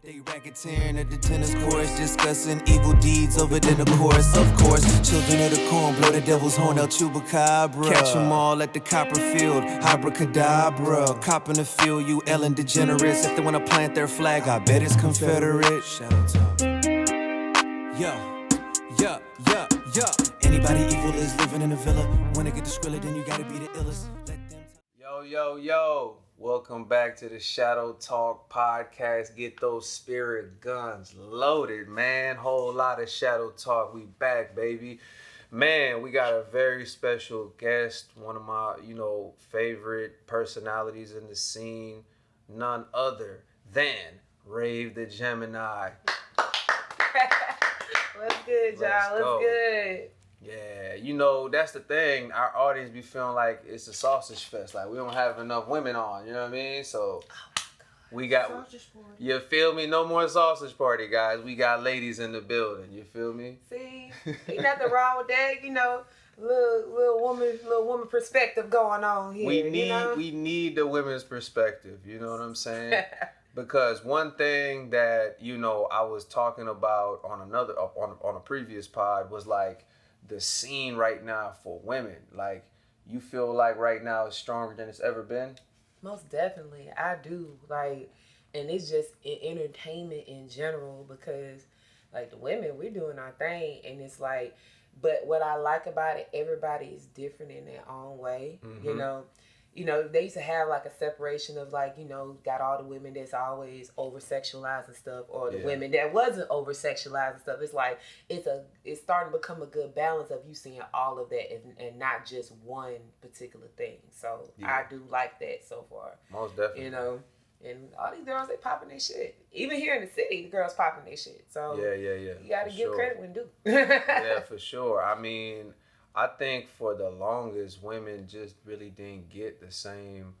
They racketeering at the tennis courts, discussing evil deeds over dinner course. Of course, children of the corn blow the devil's horn, El Chupacabra. Catch 'em all at the Copperfield, abracadabra. Copping the field, you Ellen degenerates. If they wanna plant their flag, I bet it's Confederate. Shadow talk. Yeah. Anybody evil is living in a villa. When they get the Skrilla, then you gotta be the illest. Yo. Welcome back to the Shadow Talk podcast. Get those spirit guns loaded, man. Whole lot of Shadow Talk. We back, baby. Man, we got a very special guest. One of my, favorite personalities in the scene. None other than Rave the Gemini. What's good, y'all? What's good? Yeah, that's the thing. Our audience be feeling like it's a sausage fest. Like, we don't have enough women on, you know what I mean? So, we got, you feel me? No more sausage party, guys. We got ladies in the building, you feel me? See, ain't nothing wrong with that, little woman perspective going on here. We need the women's perspective, you know what I'm saying? Because one thing that, I was talking about on a previous pod was like, the scene right now for women. Like, you feel like right now it's stronger than it's ever been? Most definitely. I do. Like, and it's just in entertainment in general because, like, the women, we're doing our thing. And it's like, but what I like about it, everybody is different in their own way. Mm-hmm. They used to have like a separation of like, got all the women that's always over-sexualized and stuff, or the women that wasn't over-sexualized and stuff. It's like, it's starting to become a good balance of you seeing all of that and not just one particular thing. So I do like that so far. Most definitely. And all these girls, they popping their shit. Even here in the city, the girls popping their shit. So yeah. You got to give credit when due. Yeah, for sure. I mean, I think for the longest, women just really didn't get the same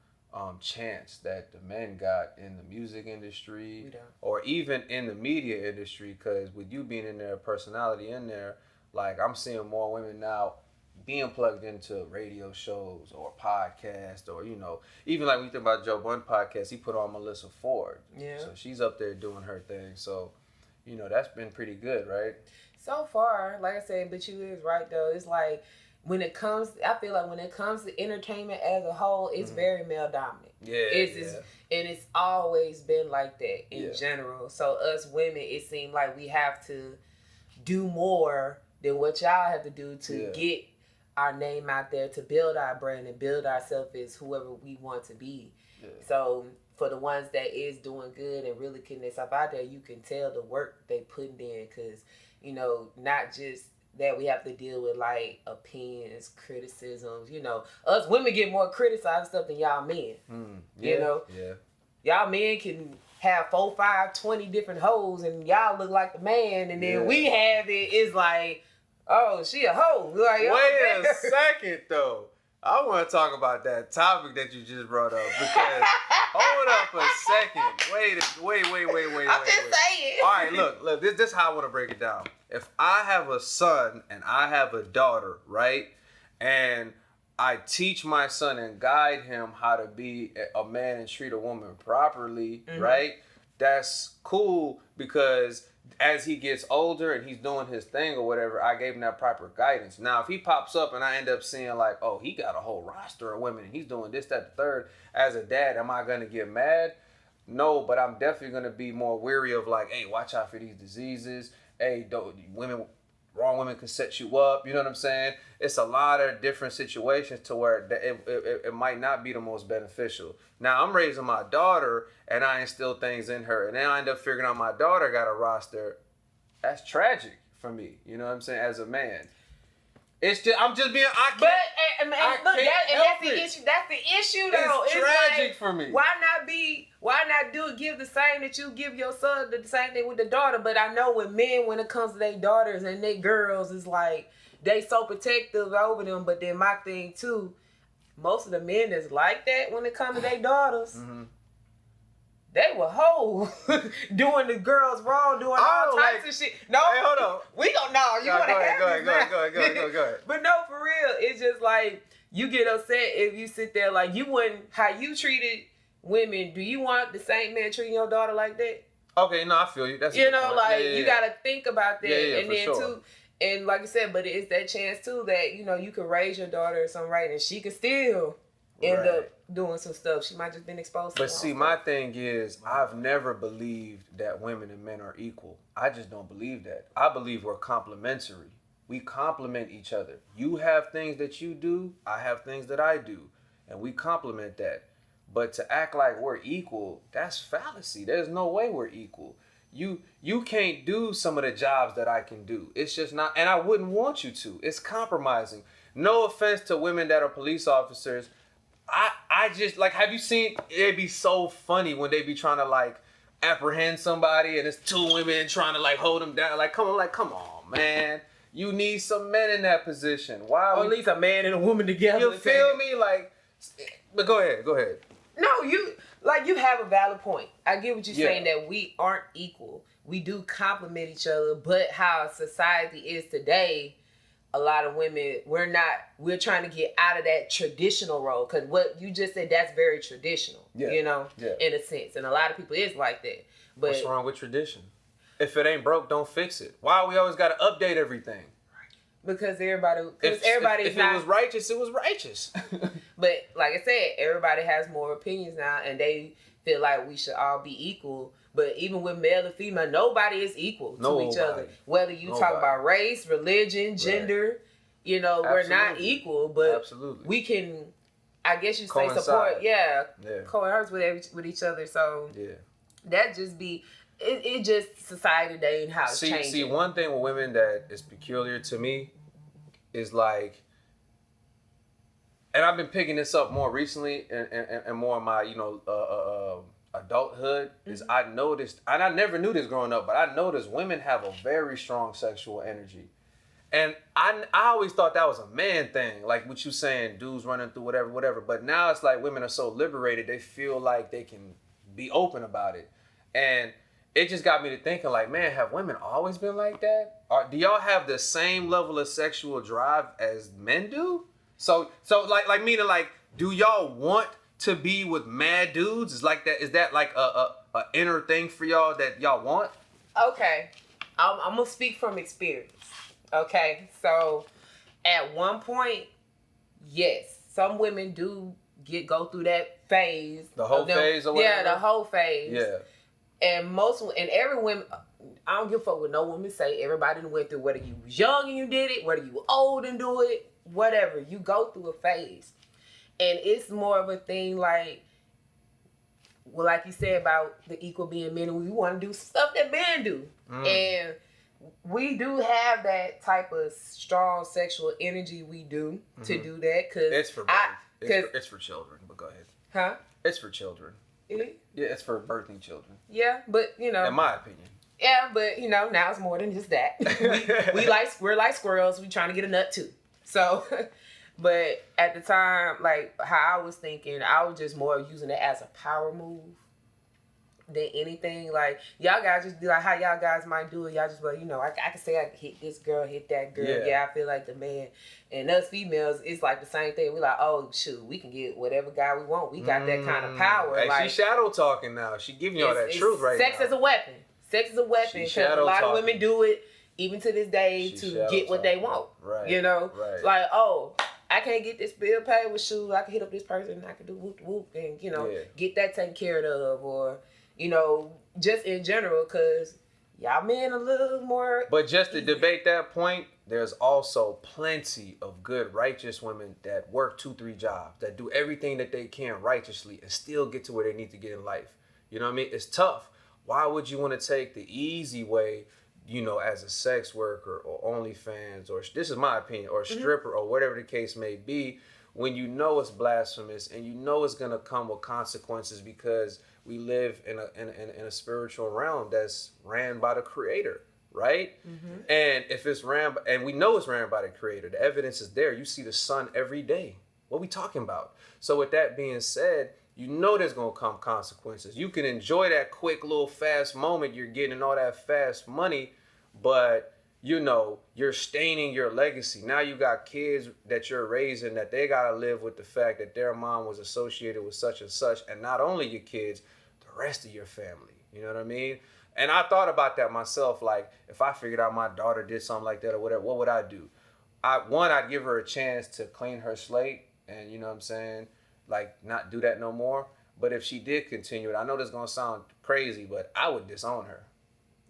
chance that the men got in the music industry or even in the media industry. Because with you being in there, personality in there, like, I'm seeing more women now being plugged into radio shows or podcasts or, even like when you think about Joe Budden podcast, he put on Melissa Ford. Yeah. So she's up there doing her thing. So, that's been pretty good, right? So far, like I said, but you is right though. It's like I feel like when it comes to entertainment as a whole, it's very male dominant. And it's always been like that in general. So us women, it seemed like we have to do more than what y'all have to do to get our name out there, to build our brand and build ourselves as whoever we want to be. Yeah. So for the ones that is doing good and really getting themselves out there, you can tell the work they putting in because, not just that we have to deal with like opinions, criticisms. Us women get more criticized stuff than y'all men. Y'all men can have 4, 5, 20 different hoes and y'all look like the man, and then we have it's like, oh, she a hoe. Like, wait a second though. I want to talk about that topic that you just brought up because hold up a second. Wait. I'm just saying. All right, look. This is how I want to break it down. If I have a son and I have a daughter, right, and I teach my son and guide him how to be a man and treat a woman properly, right, that's cool because as he gets older and he's doing his thing or whatever, I gave him that proper guidance. Now, if he pops up and I end up seeing like, oh, he got a whole roster of women and he's doing this, that, the third, as a dad, am I going to get mad? No, but I'm definitely going to be more wary of like, hey, watch out for these diseases. Hey, wrong women can set you up. You know what I'm saying? It's a lot of different situations to where it might not be the most beneficial. Now, I'm raising my daughter and I instill things in her. And then I end up figuring out my daughter got a roster. That's tragic for me. You know what I'm saying? As a man. It's just, I'm just being, I can't that's the issue. That's the issue though. It's tragic like, for me. Why not give the same that you give your son, the same thing with the daughter? But I know with men, when it comes to their daughters and their girls, it's like, they so protective over them. But then my thing too, most of the men that's like that when it comes to their daughters, they were hoes doing the girls wrong, doing all types of shit. No, hey, hold on. We don't know. You want to have Go ahead. But no, for real, it's just like you get upset if you sit there like you wouldn't, how you treated women. Do you want the same man treating your daughter like that? Okay, no, I feel you. That's you gotta think about that, and then sure. too, and like I said, but it's that chance too that you can raise your daughter or something right, and she could still end up doing some stuff. She might just been exposed to. But see, my thing is, I've never believed that women and men are equal. I just don't believe that. I believe we're complementary. We complement each other. You have things that you do, I have things that I do, and we complement that. But to act like we're equal, that's fallacy. There's no way we're equal. You can't do some of the jobs that I can do. It's just not, and I wouldn't want you to. It's compromising. No offense to women that are police officers. I just, like, have you seen, it'd be so funny when they be trying to, like, apprehend somebody and it's two women trying to, like, hold them down. Come on, man. You need some men in that position. Why? Or at least a man and a woman together. You feel me? Like, but go ahead. No, you have a valid point. I get what you're saying, that we aren't equal. We do complement each other, but how society is today, a lot of women, we're trying to get out of that traditional role. Because what you just said, that's very traditional, in a sense. And a lot of people is like that. But what's wrong with tradition? If it ain't broke, don't fix it. Why we always got to update everything? Because everybody, if it was righteous, it was righteous. But like I said, everybody has more opinions now, and they feel like we should all be equal. But even with male and female, nobody is equal to each other. Whether you talk about race, religion, gender, we're not equal, but we can, I guess you say, support, coerce with each other. So that just be, it just society today and how it's changing. See, one thing with women that is peculiar to me is like, and I've been picking this up more recently and more in my, adulthood, is I noticed, and I never knew this growing up, but I noticed women have a very strong sexual energy. And I always thought that was a man thing, like what you saying, dudes running through whatever. But now it's like women are so liberated, they feel like they can be open about it. And it just got me to thinking, like, man, have women always been like that? Or do y'all have the same level of sexual drive as men do? So like meaning, like, do y'all want to be with mad dudes? Is that like a inner thing for y'all that y'all want? Okay, I'm gonna speak from experience. Okay, so at one point, yes, some women do go through that phase. The whole phase or whatever? Yeah, the whole phase. Yeah. And every woman, I don't give a fuck what no woman say. Everybody went through, whether you was young and you did it, whether you were old and do it, whatever. You go through a phase. And it's more of a thing like you said about the equal being men, and we want to do stuff that men do. And we do have that type of strong sexual energy we do to do that. Cause it's for it's for children, but go ahead. Huh? It's for children. Really? Yeah, it's for birthing children. Yeah, but in my opinion. Yeah, but now it's more than just that. we're like squirrels. We trying to get a nut too. So, but at the time, like how I was thinking, I was just more using it as a power move than anything. Like y'all guys just do like how y'all guys might do it. Y'all just like, I can say I can hit this girl, hit that girl. Yeah, I feel like the man. And us females, it's like the same thing. We're like, oh shoot, we can get whatever guy we want. We got that kind of power. Hey, like, she's shadow talking now. She giving you all that truth right now. Sex is a weapon. Sex is a weapon because a lot of women do it even to this day to get what they want. Right. Right. Like, oh, I can't get this bill paid with shoes. I can hit up this person and I can do whoop whoop and get that taken care of, or just in general, because y'all men a little more. But just to debate that point, there's also plenty of good righteous women that work 2-3 jobs, that do everything that they can righteously and still get to where they need to get in life. You know what I mean? It's tough. Why would you want to take the easy way, as a sex worker or OnlyFans, or this is my opinion, or a stripper or whatever the case may be, when it's blasphemous and it's gonna come with consequences, because we live in a spiritual realm that's ran by the Creator, right? And if it's ran, and we know it's ran by the Creator, the evidence is there. You see the sun every day. What we talking about? So with that being said, there's gonna come consequences. You can enjoy that quick little fast moment you're getting and all that fast money, but you're staining your legacy. Now you got kids that you're raising that they gotta live with the fact that their mom was associated with such and such, and not only your kids, the rest of your family. You know what I mean? And I thought about that myself. Like, if I figured out my daughter did something like that or whatever, what would I do? I'd give her a chance to clean her slate and, you know what I'm saying, like, not do that no more. But if she did continue it, I know this is going to sound crazy, but I would disown her.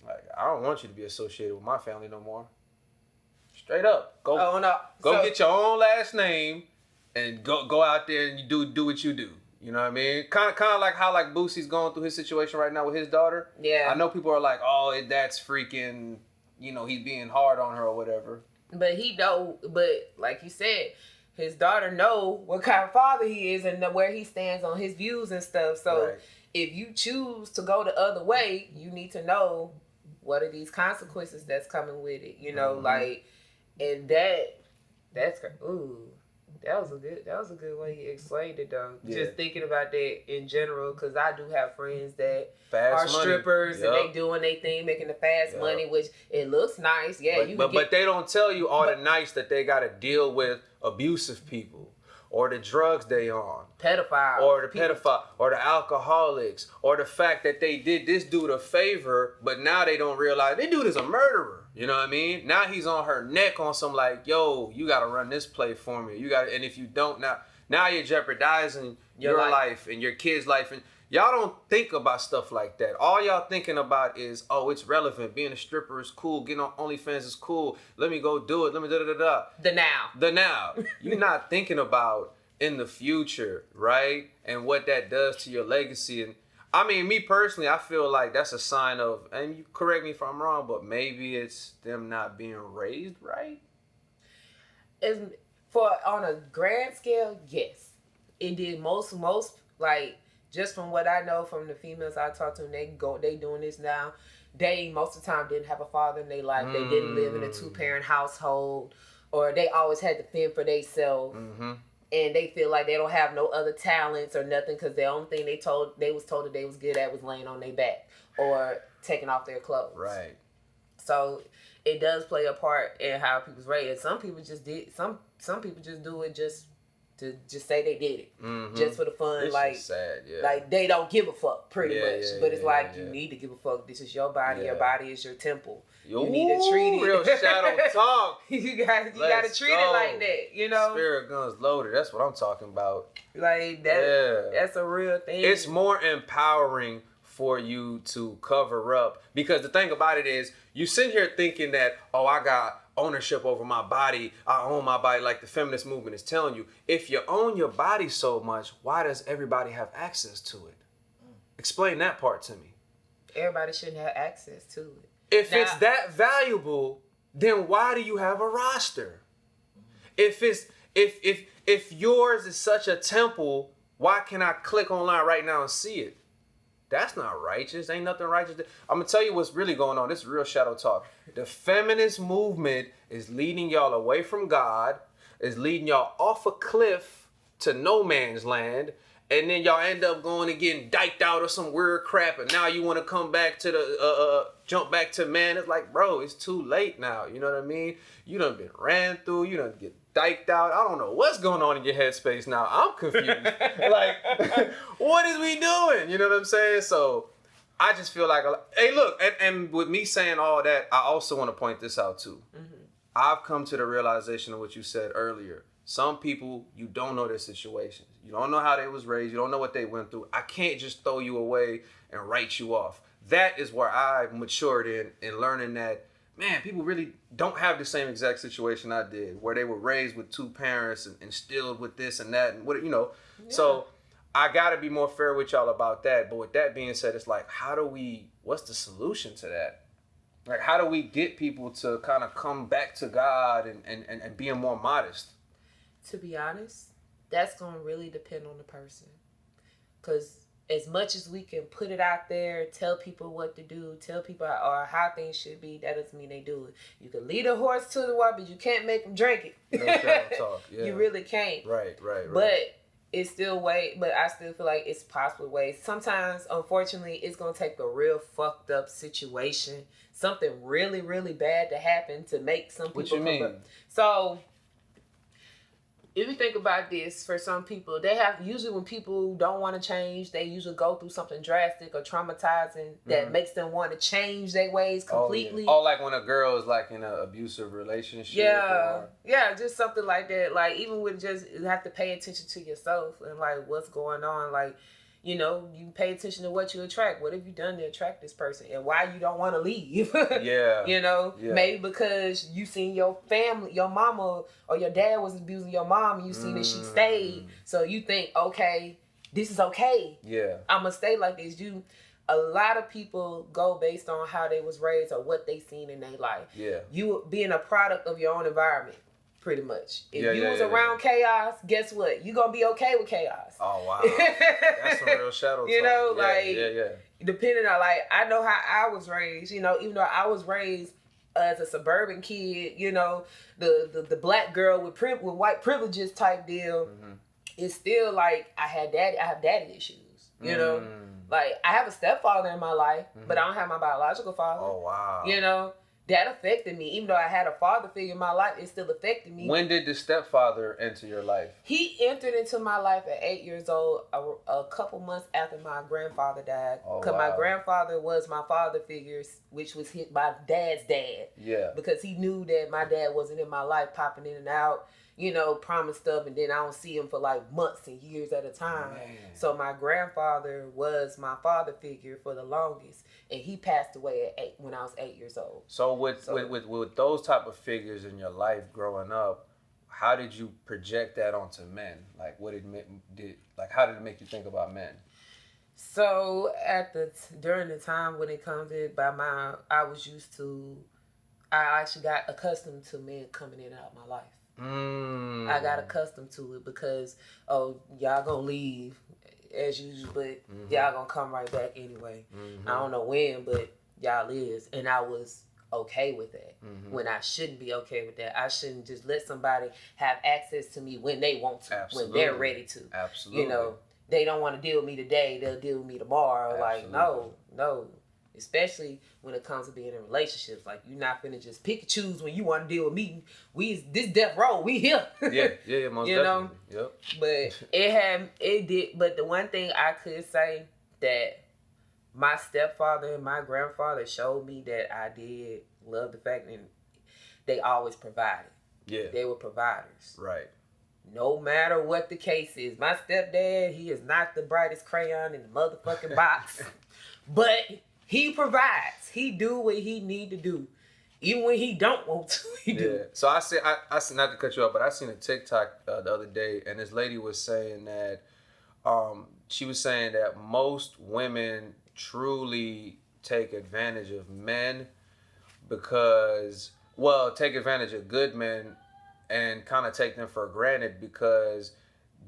Like, I don't want you to be associated with my family no more. Straight up. Go get your own last name and go out there and you do what you do. You know what I mean? Kind of like how like Boosie's going through his situation right now with his daughter. Yeah. I know people are like, oh, that's freaking, you know, he's being hard on her or whatever. But but like you said, his daughter know what kind of father he is and where he stands on his views and stuff. So right. If you choose to go the other way, you need to know what are these consequences that's coming with it. You know, like, and that's ooh. That was a good way you explained it though. Yeah. Just thinking about that in general, because I do have friends that are strippers and they doing their thing, making the fast money, which it looks nice. Yeah, but they don't tell you all the nights that they got to deal with abusive people, or the drugs they on, pedophile, or the alcoholics, or the fact that they did this dude a favor, but now they don't realize this dude is a murderer. You know what I mean? Now he's on her neck on some like, yo, you got to run this play for me. And if you don't, now you're jeopardizing your life and your kid's life. And y'all don't think about stuff like that. All y'all thinking about is, oh, it's relevant. Being a stripper is cool. Getting on OnlyFans is cool. Let me go do it. Let me da-da-da-da. The now. You're not thinking about in the future, right? And what that does to your legacy. And I mean, me personally, I feel like that's a sign of, and you correct me if I'm wrong, but maybe it's them not being raised right. On a grand scale, yes, it did. Most like, just from what I know from the females I talk to, they doing this now. They most of the time didn't have a father in their life. They didn't live in a 2-parent household, or they always had to fend for themselves. And they feel like they don't have no other talents or nothing, because the only thing they was told that they was good at was laying on their back or taking off their clothes. Right. So it does play a part in how people's raised. Some people just people just do it just to just say they did it, just for the fun. It's like sad, yeah. Like they don't give a fuck, pretty much. But it's like you yeah. need to give a fuck. This is your body. Your body is your temple. You need to treat it. Real shadow talk. you got to treat it like that. You know. Spirit guns loaded. That's what I'm talking about. Like that. Yeah. That's a real thing. It's more empowering for you to cover up, because the thing about it is, you sit here thinking that, oh, I got ownership over my body. I own my body, like the feminist movement is telling you. If you own your body so much, why does everybody have access to it? Explain that part to me. Everybody shouldn't have access to it. If it's that valuable, then why do you have a roster? If yours is such a temple, why can't I click online right now and see it? That's not righteous. Ain't nothing righteous. I'm going to tell you what's really going on. This is real shadow talk. The feminist movement is leading y'all away from God, is leading y'all off a cliff to no man's land, and then y'all end up going and getting diked out or some weird crap, and now you want to come back to the, jump back to man. It's like, bro, it's too late now. You know what I mean? You done been ran through. You done get diked out. I don't know what's going on in your headspace now. I'm confused. Like, what is we doing? You know what I'm saying? So I just feel like, hey, look, and with me saying all that, I also want to point this out too. I've come to the realization of what you said earlier. Some people, you don't know their situations. You don't know how they was raised. You don't know what they went through. I can't just throw you away and write you off. That is where I matured in learning that, man, people really don't have the same exact situation I did, where they were raised with 2 parents and instilled with this and that and what, you know. Yeah. So I got to be more fair with y'all about that. But with that being said, it's like, what's the solution to that? Like, how do we get people to kind of come back to God and being more modest? To be honest, that's going to really depend on the person. Because as much as we can put it out there, tell people what to do, tell people how things should be, that doesn't mean they do it. You can lead a horse to the water, but you can't make them drink it. No talk. Yeah. You really can't. Right. But it's still but I still feel like it's possible ways. Sometimes, unfortunately, it's going to take a real fucked up situation, something really, really bad to happen to make some people. What you mean? So if you think about this, for some people, they have usually when people don't want to change, they usually go through something drastic or traumatizing that makes them want to change their ways completely. Oh, like when a girl is like in an abusive relationship. Yeah, just something like that. Like even with just you have to pay attention to yourself and like what's going on. Like, you know, you pay attention to what you attract. What have you done to attract this person, and why you don't want to leave? You know, maybe because you seen your family, your mama or your dad was abusing your mom, and you seen that she stayed. So you think, okay, this is okay. Yeah, I'm gonna stay like this. A lot of people go based on how they was raised or what they seen in their life. Yeah, you being a product of your own environment. Pretty much. If you was around chaos, guess what? You gonna be okay with chaos. Oh wow. That's some real shadow talk. You know, depending on I know how I was raised, you know, even though I was raised as a suburban kid, you know, the black girl with white privileges type deal, it's still like I have daddy issues. You know? Like I have a stepfather in my life, but I don't have my biological father. Oh wow. You know? That affected me. Even though I had a father figure in my life, it still affected me. When did the stepfather enter your life? He entered into my life at 8 years old, a couple months after my grandfather died. Because my grandfather was my father figure, which was my dad's dad. Yeah. Because he knew that my dad wasn't in my life, popping in and out, you know, promised stuff, and then I don't see him for like months and years at a time. Man. So my grandfather was my father figure for the longest. And he passed away when I was 8 years old. So with those type of figures in your life growing up, how did you project that onto men? Like how did it make you think about men? So during the time when it comes to I actually got accustomed to men coming in and out of my life. I got accustomed to it because y'all gonna leave as usual, but y'all gonna come right back anyway. I don't know when, but y'all is, and I was okay with that. When I shouldn't be okay with that. I shouldn't just let somebody have access to me when they want to, when they're ready to. Absolutely. You know, they don't want to deal with me today, they'll deal with me tomorrow. Absolutely. Like no. Especially when it comes to being in relationships. Like, you're not finna just pick and choose when you want to deal with me. This death row, we here. yeah, most you definitely. Know? Yep. But it did. But the one thing I could say that my stepfather and my grandfather showed me that I did love the fact that they always provided. Yeah. They were providers. Right. No matter what the case is. My stepdad, he is not the brightest crayon in the motherfucking box. But he provides. He do what he need to do. Even when he don't want to, he do. Yeah. So I see, not to cut you off, but I seen a TikTok the other day, and this lady was saying that, she was saying that most women truly take advantage of men take advantage of good men and kind of take them for granted because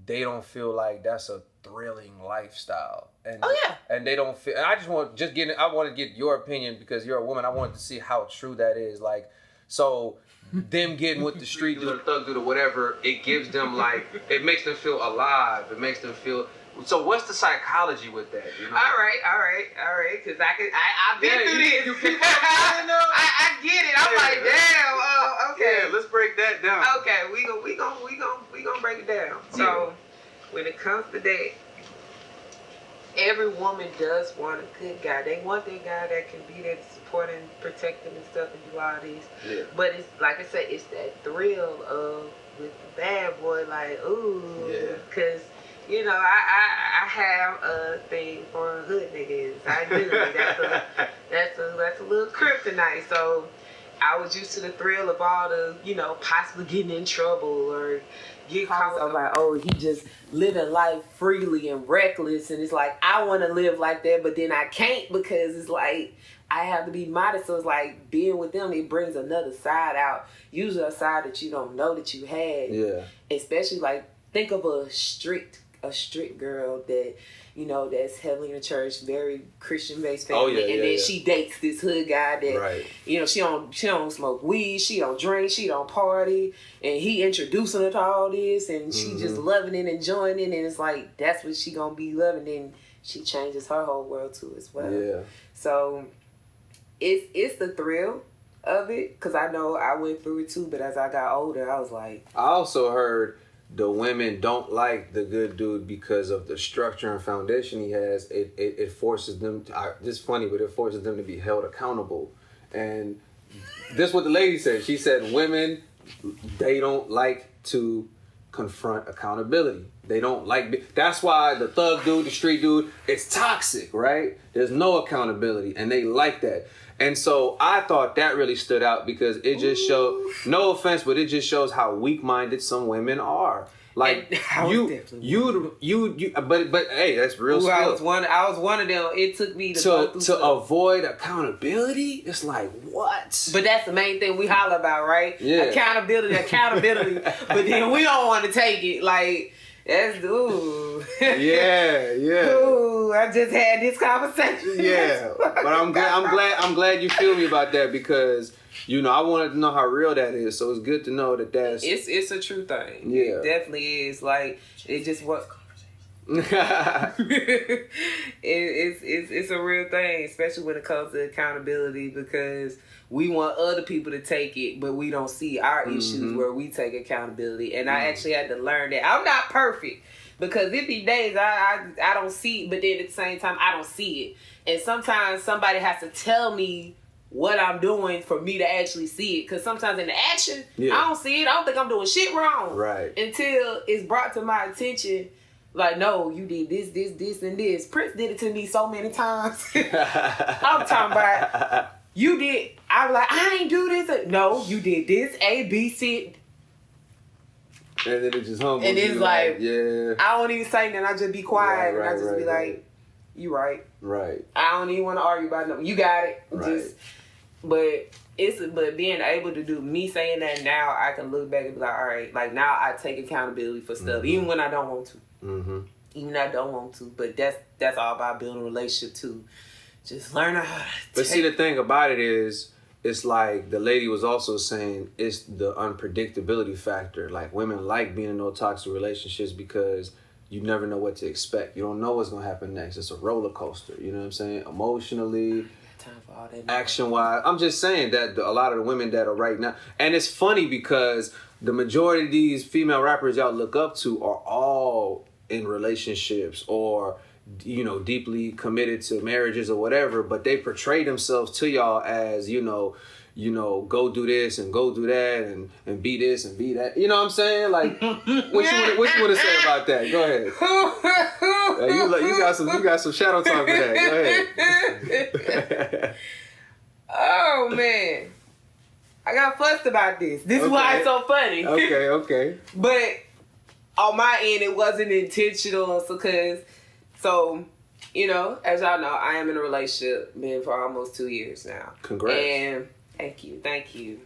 they don't feel like that's a thrilling lifestyle. And, and they don't feel. I want to get your opinion because you're a woman. I wanted to see how true that is. Like, so them getting with the street dude, thug dude, or whatever, it gives them like, it makes them feel alive. It makes them feel. So what's the psychology with that? You know? All right. Because I've been through this. You keep I get it. I'm like, damn. Okay. Yeah, let's break that down. Okay, we gonna break it down. So when it comes to that, every woman does want a good guy. They want that guy that can be there to support and protect them and stuff and do all these. Yeah. But it's like I said, it's that thrill of with the bad boy, like, ooh. Yeah. Because, you know, I have a thing for hood niggas. I do. That's a little kryptonite. So I was used to the thrill of all the, you know, possibly getting in trouble or get caught. I'm like, oh, he just living life freely and reckless, and it's like I want to live like that, but then I can't because it's like I have to be modest. So it's like being with them, it brings another side out, usually a side that you don't know that you had. Yeah. Especially like think of a strict girl that, you know, that's heavily in the church, very Christian-based family, and then she dates this hood guy that, you know, she don't smoke weed, she don't drink, she don't party, and he introducing her to all this, and she just loving it, enjoying it, and it's like, that's what she gonna be loving, and she changes her whole world too as well. Yeah. So, it's the thrill of it, because I know I went through it too, but as I got older, I was like... I also heard the women don't like the good dude because of the structure and foundation he has. It forces them to, it's funny, but it forces them to be held accountable. And this is what the lady said. She said women, they don't like to confront accountability. They don't like, that's why the thug dude, the street dude, it's toxic, right? There's no accountability, and they like that. And so I thought that really stood out because it just showed, no offense, but it just shows how weak-minded some women are. Like but hey, that's real skill. I was one of them. It took me to avoid accountability. It's like, what? But that's the main thing we holler about, right? Yeah. Accountability. But then we don't want to take it. Like, that's ooh. Yeah. Ooh, I just had this conversation. Yeah. But I'm glad you feel me about that because you know, I wanted to know how real that is, so it's good to know that that's... It's a true thing. Yeah. It definitely is. Like, it just was... it's a real thing, especially when it comes to accountability, because we want other people to take it, but we don't see our issues where we take accountability. And I actually had to learn that. I'm not perfect, because there be days I don't see it, but then at the same time, I don't see it. And sometimes somebody has to tell me what I'm doing for me to actually see it. Because sometimes in the action, I don't see it. I don't think I'm doing shit wrong. Right. Until it's brought to my attention, like, no, you did this, and this. Prince did it to me so many times. I'm talking about, you did. I was like, I ain't do this. No, you did this, A, B, C. And then it just humbles and it's you, like, yeah. I don't even say nothing. I just be quiet. Right, and I just be like, you right. Right. I don't even want to argue about nothing. You got it. Right. But being able to do, me saying that now, I can look back and be like, all right, like now I take accountability for stuff, even when I don't want to. Even when I don't want to. But that's all about building a relationship too. Just learn how to But see, the thing about it is, it's like the lady was also saying, it's the unpredictability factor. Like, women like being in those toxic relationships because you never know what to expect. You don't know what's going to happen next. It's a roller coaster. You know what I'm saying? Emotionally, action-wise. I'm just saying that a lot of the women that are right now... And it's funny because the majority of these female rappers y'all look up to are all in relationships or, you know, deeply committed to marriages or whatever, but they portray themselves to y'all as, you know, go do this and go do that and be this and be that. You know what I'm saying? Like, what you want to say about that? Go ahead. You got some shadow talk for that. Go ahead. Oh man, I got fussed about this. This is why it's so funny. Okay. But on my end, it wasn't intentional. So, you know, as y'all know, I am in a relationship, been for almost 2 years now. Congrats. And thank you.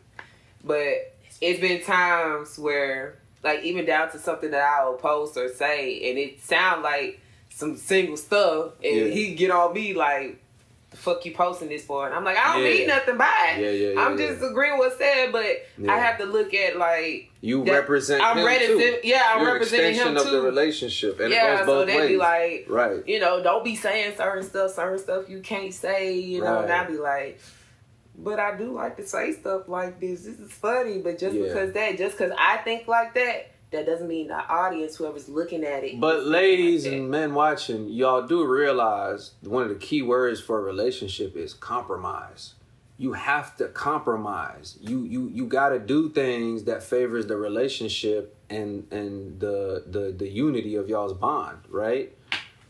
But it's been times where, like, even down to something that I will post or say, and it sound like some single stuff, and he get on me like, the fuck you posting this for? And I'm like, I don't need nothing by it. I'm just agreeing with what's said, but I have to look at, like, you represent him too. Yeah, I'm representing him too. You're an extension of the relationship, and it goes both ways. So they be like, right, you know, don't be saying certain stuff you can't say, you know, and I be like, but I do like to say stuff like this. This is funny, but just because I think like that doesn't mean the audience, whoever's looking at it. But ladies and men watching, y'all do realize one of the key words for a relationship is compromise. You have to compromise. You got to do things that favors the relationship and the unity of y'all's bond, right?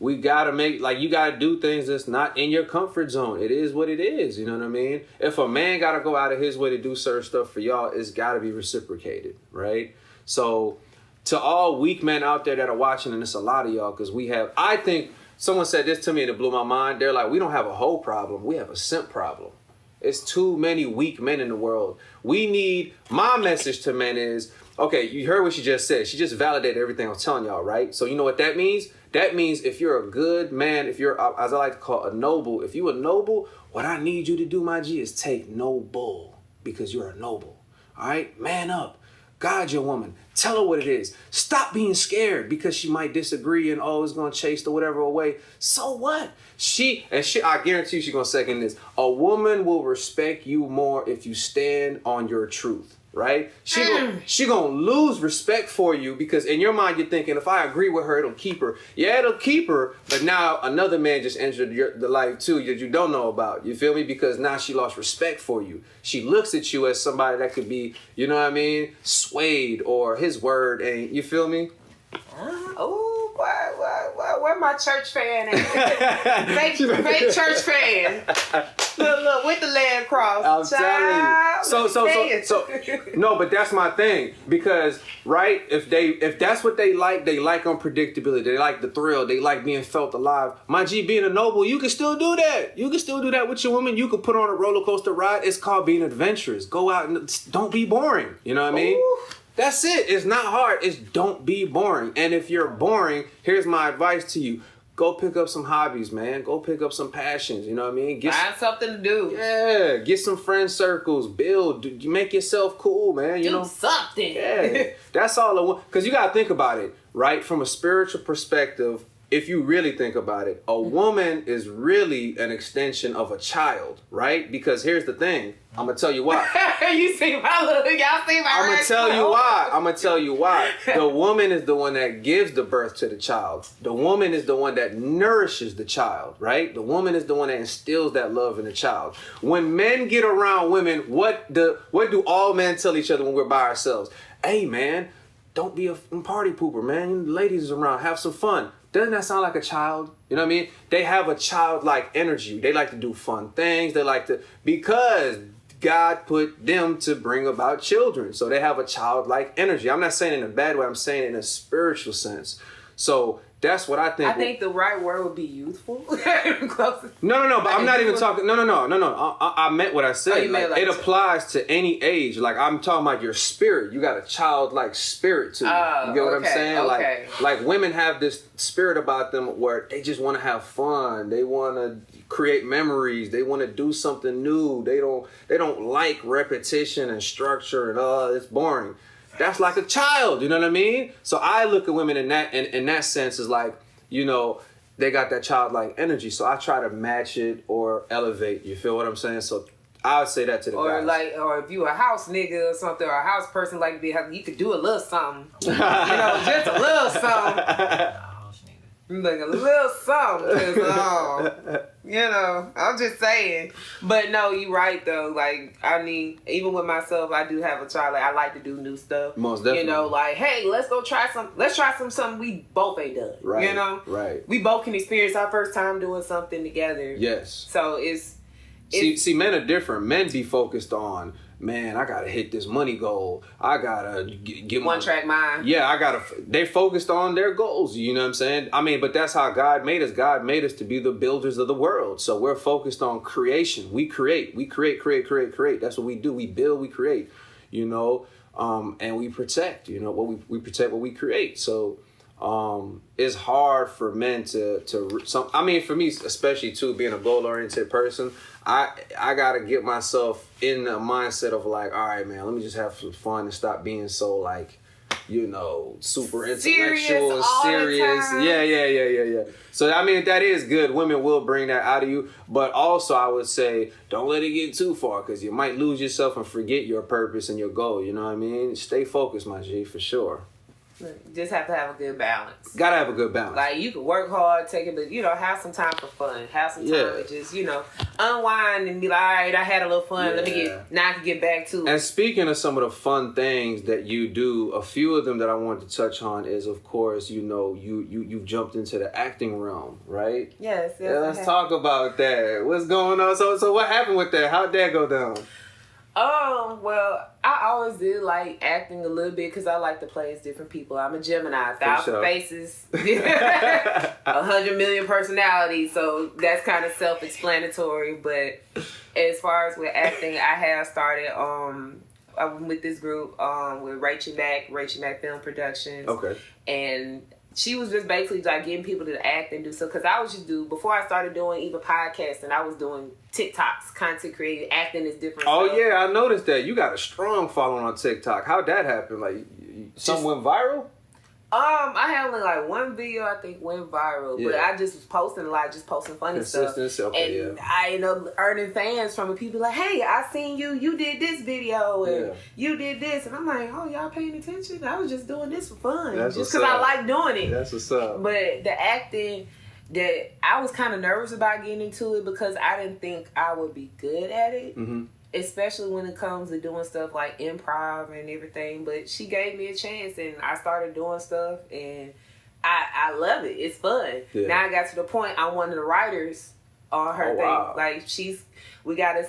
We got to you got to do things that's not in your comfort zone. It is what it is, you know what I mean? If a man got to go out of his way to do certain stuff for y'all, it's got to be reciprocated, right? So to all weak men out there that are watching, and it's a lot of y'all, because I think someone said this to me and it blew my mind. They're like, we don't have a whole problem. We have a simp problem. It's too many weak men in the world. My message to men is, okay, you heard what she just said. She just validated everything I was telling y'all, right? So you know what that means? That means if you're a good man, if you're, as I like to call a noble, if you're a noble, what I need you to do, my G, is take no bull, because you're a noble. All right? Man up. Guide your woman. Tell her what it is. Stop being scared because she might disagree and is going to chase the whatever away. So what? I guarantee you she's going to second this. A woman will respect you more if you stand on your truth. right? She gonna lose respect for you because in your mind you're thinking, if I agree with her, it'll keep her. Yeah, it'll keep her, but now another man just entered the life too that you don't know about. You feel me? Because now she lost respect for you. She looks at you as somebody that could be, you know what I mean, swayed, or his word ain't. You feel me? Oh, where my church fan at? fake church fan. Look, with the land cross. I'm telling you. So, no, but that's my thing. Because, right, if that's what they like unpredictability. They like the thrill. They like being felt alive. My G, being a noble, you can still do that. You can still do that with your woman. You can put on a roller coaster ride. It's called being adventurous. Go out and don't be boring. You know what I mean? Ooh. That's it. It's not hard. It's don't be boring. And if you're boring, here's my advice to you. Go pick up some hobbies, man. Go pick up some passions. You know what I mean? Find something to do. Yeah. Get some friend circles. Build. Make yourself cool, man. You know? Something. Yeah. That's all I want. Because you got to think about it, right? From a spiritual perspective, if you really think about it, a woman is really an extension of a child, right? Because here's the thing. I'm going to tell you why. You see my look. Y'all see my I'm going to tell you why. I'm going to tell you why. The woman is the one that gives the birth to the child. The woman is the one that nourishes the child, right? The woman is the one that instills that love in the child. When men get around women, what do all men tell each other when we're by ourselves? Hey, man, don't be a party pooper, man. Ladies around, have some fun. Doesn't that sound like a child? You know what I mean? They have a childlike energy. They like to do fun things. They like to, because God put them to bring about children. So they have a childlike energy. I'm not saying it in a bad way. I'm saying it in a spiritual sense. So that's what I think. I think the right word would be youthful. No. But I'm not even talking. No. I meant what I said. It applies to any age. Like I'm talking about your spirit. You got a childlike spirit to you. You get what I'm saying? Okay. Like women have this spirit about them where they just want to have fun. They want to create memories. They want to do something new. They don't like repetition and structure and it's boring. That's like a child, you know what I mean? So I look at women in that sense as like, you know, they got that childlike energy. So I try to match it or elevate. You feel what I'm saying? So I would say that to the guys. Or if you a house nigga or something, or a house person, like you could do a little something. You know, just a little something. Like a little something, cause you know, I'm just saying. But no, you right though. Like I mean, even with myself, I do have a child. Like I like to do new stuff. Most definitely. You know, like hey, let's try something we both ain't done. Right. You know, right. We both can experience our first time doing something together. Yes. So it's see, men are different. Men be focused on, man, I gotta hit this money goal. I gotta get one track mind. Yeah, they focused on their goals. You know what I'm saying? I mean, but that's how God made us. God made us to be the builders of the world. So we're focused on creation. We create. That's what we do. We build, we create, you know, and we protect, you know, we protect what we create. So it's hard for men I mean, for me, especially too, being a goal-oriented person, I gotta get myself in the mindset of like, all right, man, let me just have some fun and stop being so like, you know, super intellectual and serious. Yeah. So I mean, that is good. Women will bring that out of you, but also I would say don't let it get too far because you might lose yourself and forget your purpose and your goal. You know what I mean? Stay focused, my G, for sure. Just have to have a good balance. Gotta have a good balance. Like you can work hard, take it, but you know, have some time for fun. Have some time to just, you know, unwind and be like, all right, I had a little fun. Yeah. Now I can get back to it. And speaking of some of the fun things that you do, a few of them that I wanted to touch on is, of course, you know, you've jumped into the acting realm, right? Yes. Yeah, let's talk about that. What's going on? So what happened with that? How'd that go down? Well, I always did like acting a little bit because I like to play as different people. I'm a Gemini, 1,000 faces, 100 million personalities, so that's kind of self-explanatory. But as far as with acting, I have started with this group with Rachel Mack Film Productions. Okay. And she was just basically like getting people to act and do so. Because I was just before I started doing even podcasting, I was doing TikToks, content creating, acting is different. Oh stuff. yeah, I noticed that. You got a strong following on TikTok. How'd that happen? Like, something went viral? I had only like one video I think went viral, but I just was posting a lot, just posting funny stuff. Okay, and I ended up earning fans from it. People like, hey, I seen you did this video and you did this, and I'm like, oh, y'all paying attention? I was just doing this for fun, just because I like doing it. That's what's up. But the acting, that I was kind of nervous about getting into it because I didn't think I would be good at it. Mm-hmm. Especially when it comes to doing stuff like improv and everything. But she gave me a chance and I started doing stuff and I love it. It's fun. Yeah. Now I got to the point I'm one of the writers on her thing. Wow. Like we got a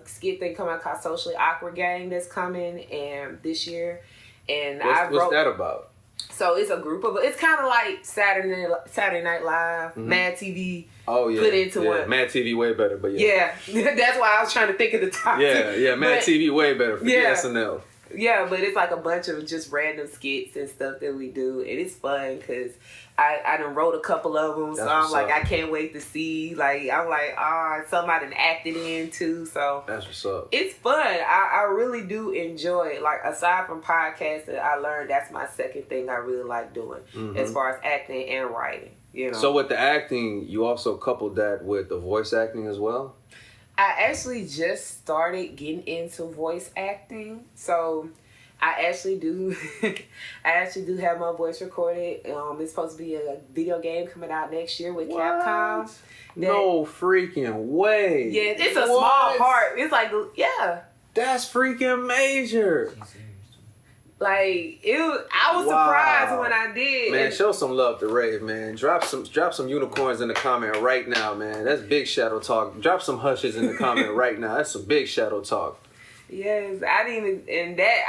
skit thing coming out called Socially Awkward Gang that's coming and this year. And what's that about? So it's a group of, it's kind of like Saturday Night Live, mm-hmm. Mad TV. Oh yeah, put into one. Mad TV way better, but yeah. That's why I was trying to think of the top. Mad TV way better for SNL. Yeah, but it's like a bunch of just random skits and stuff that we do, and it's fun because I done wrote a couple of them, so I'm like, I can't wait to see. Like I'm like, somebody acted in too, so that's what's up. It's fun. I really do enjoy it. Like aside from podcasting, I learned that's my second thing I really like doing as far as acting and writing. You know. So with the acting, you also coupled that with the voice acting as well? I actually just started getting into voice acting. So I actually do have my voice recorded. It's supposed to be a video game coming out next year with Capcom. No freaking way. Yeah, it's a small part. It's like, that's freaking major. Like I was surprised when I did. Man, show some love to Rave, man. Drop some unicorns in the comment right now, man. That's big shadow talk. Drop some hushes in the comment right now. That's some big shadow talk. Yes, I didn't even, and that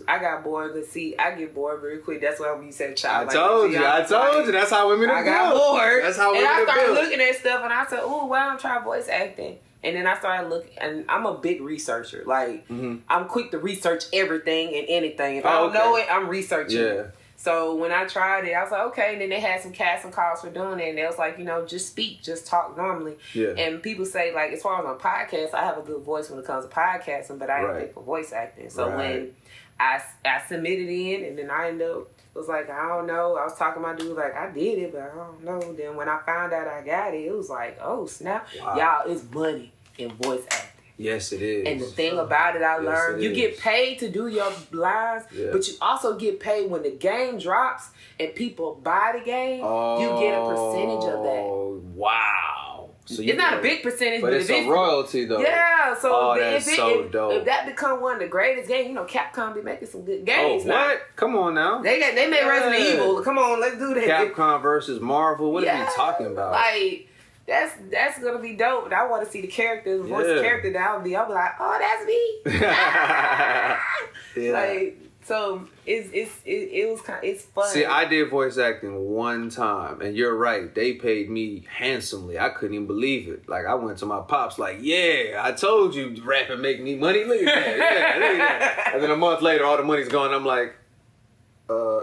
I got bored. But see, I get bored very quick. That's why when you said child, I told you. That's how women are. I got bored. That's how women are. And I started looking at stuff, and I said, "Oh, why don't I try voice acting?" And then I started looking, and I'm a big researcher. Like, I'm quick to research everything and anything. If I don't know it, I'm researching. Yeah. So when I tried it, I was like, okay. And then they had some casting calls for doing it. And they was like, just speak, just talk normally. Yeah. And people say, like, as far as on podcasts, I have a good voice when it comes to podcasting, but I ain't think for voice acting. So when I submitted in, and then I ended up, was like, I don't know. I was talking to my dude, like, I did it, but I don't know. Then when I found out I got it, it was like, oh, snap. Wow. Y'all, it's money in voice acting. Yes, it is. And the thing about it, I learned, you get paid to do your lines, but you also get paid when the game drops and people buy the game, you get a percentage of that. Oh, wow. So it's not a big percentage, but it's a royalty, though. Yeah, so dope. If that become one of the greatest games, Capcom be making some good games now. What? Come on now. They made Resident Evil. Come on, let's do that. Capcom versus Marvel. What are you talking about? Like, that's gonna be dope. And I want to see the characters, voice character that I'll be like, oh, that's me. Like, so it's fun. See, I did voice acting one time, and you're right. They paid me handsomely. I couldn't even believe it. Like, I went to my pops, like, yeah, I told you rapping make me money. Look at that. Look at that. And then a month later, all the money's gone. I'm like,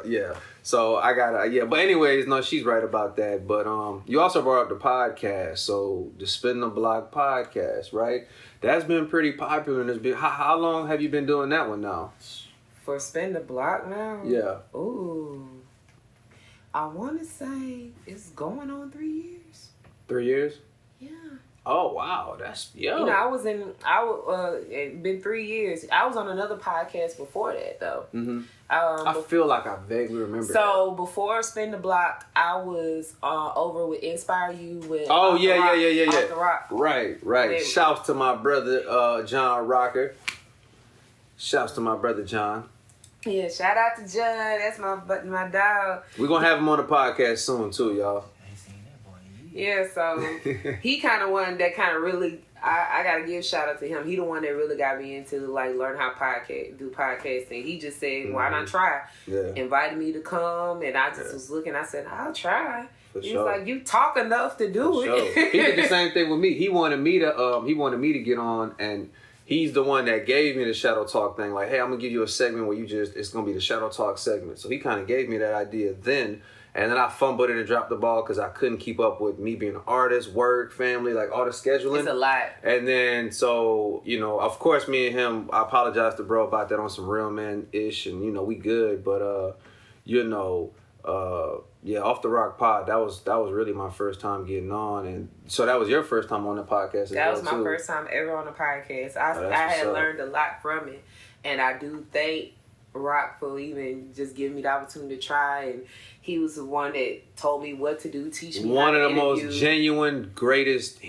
yeah. So I gotta, but anyways, no, she's right about that. But you also brought up the podcast. So the Spin the Block podcast, right? That's been pretty popular. And it's been, how long have you been doing that one now? For Spin the Block now? Yeah. Ooh. I want to say it's going on 3 years. 3 years? Yeah. Oh, wow. That's, it's been 3 years. I was on another podcast before that, though. Mm-hmm. I feel like I vaguely remember So, before Spin the Block, I was over with Inspire You with Off the Rock. Right. Shouts to my brother, John Rocker. Shouts to my brother, John. Yeah, shout out to John. That's my dog. We're going to have him on the podcast soon, too, y'all. Yeah, so he kind of one that kind of really, I got to give shout out to him. He the one that really got me into, like, learn how do podcasting. He just said, why not try? Yeah. Invited me to come, and I just was looking. I said, I'll try. He's like, you talk enough to do it. He did the same thing with me. He wanted me to get on, and he's the one that gave me the Shadow Talk thing. Like, hey, I'm going to give you a segment where it's going to be the Shadow Talk segment. So he kind of gave me that idea then. And then I fumbled it and dropped the ball because I couldn't keep up with me being an artist, work, family, like all the scheduling. It's a lot. And then, so, of course, me and him, I apologize to bro about that on some real man-ish. And, we good. But, Off the Rock Pod. That was really my first time getting on, and so that was your first time on the podcast. That was my first time ever on the podcast. I had learned a lot from it, and I do thank Rock for even just giving me the opportunity to try, and he was the one that told me what to do, teach me one how to of the interview. most genuine, greatest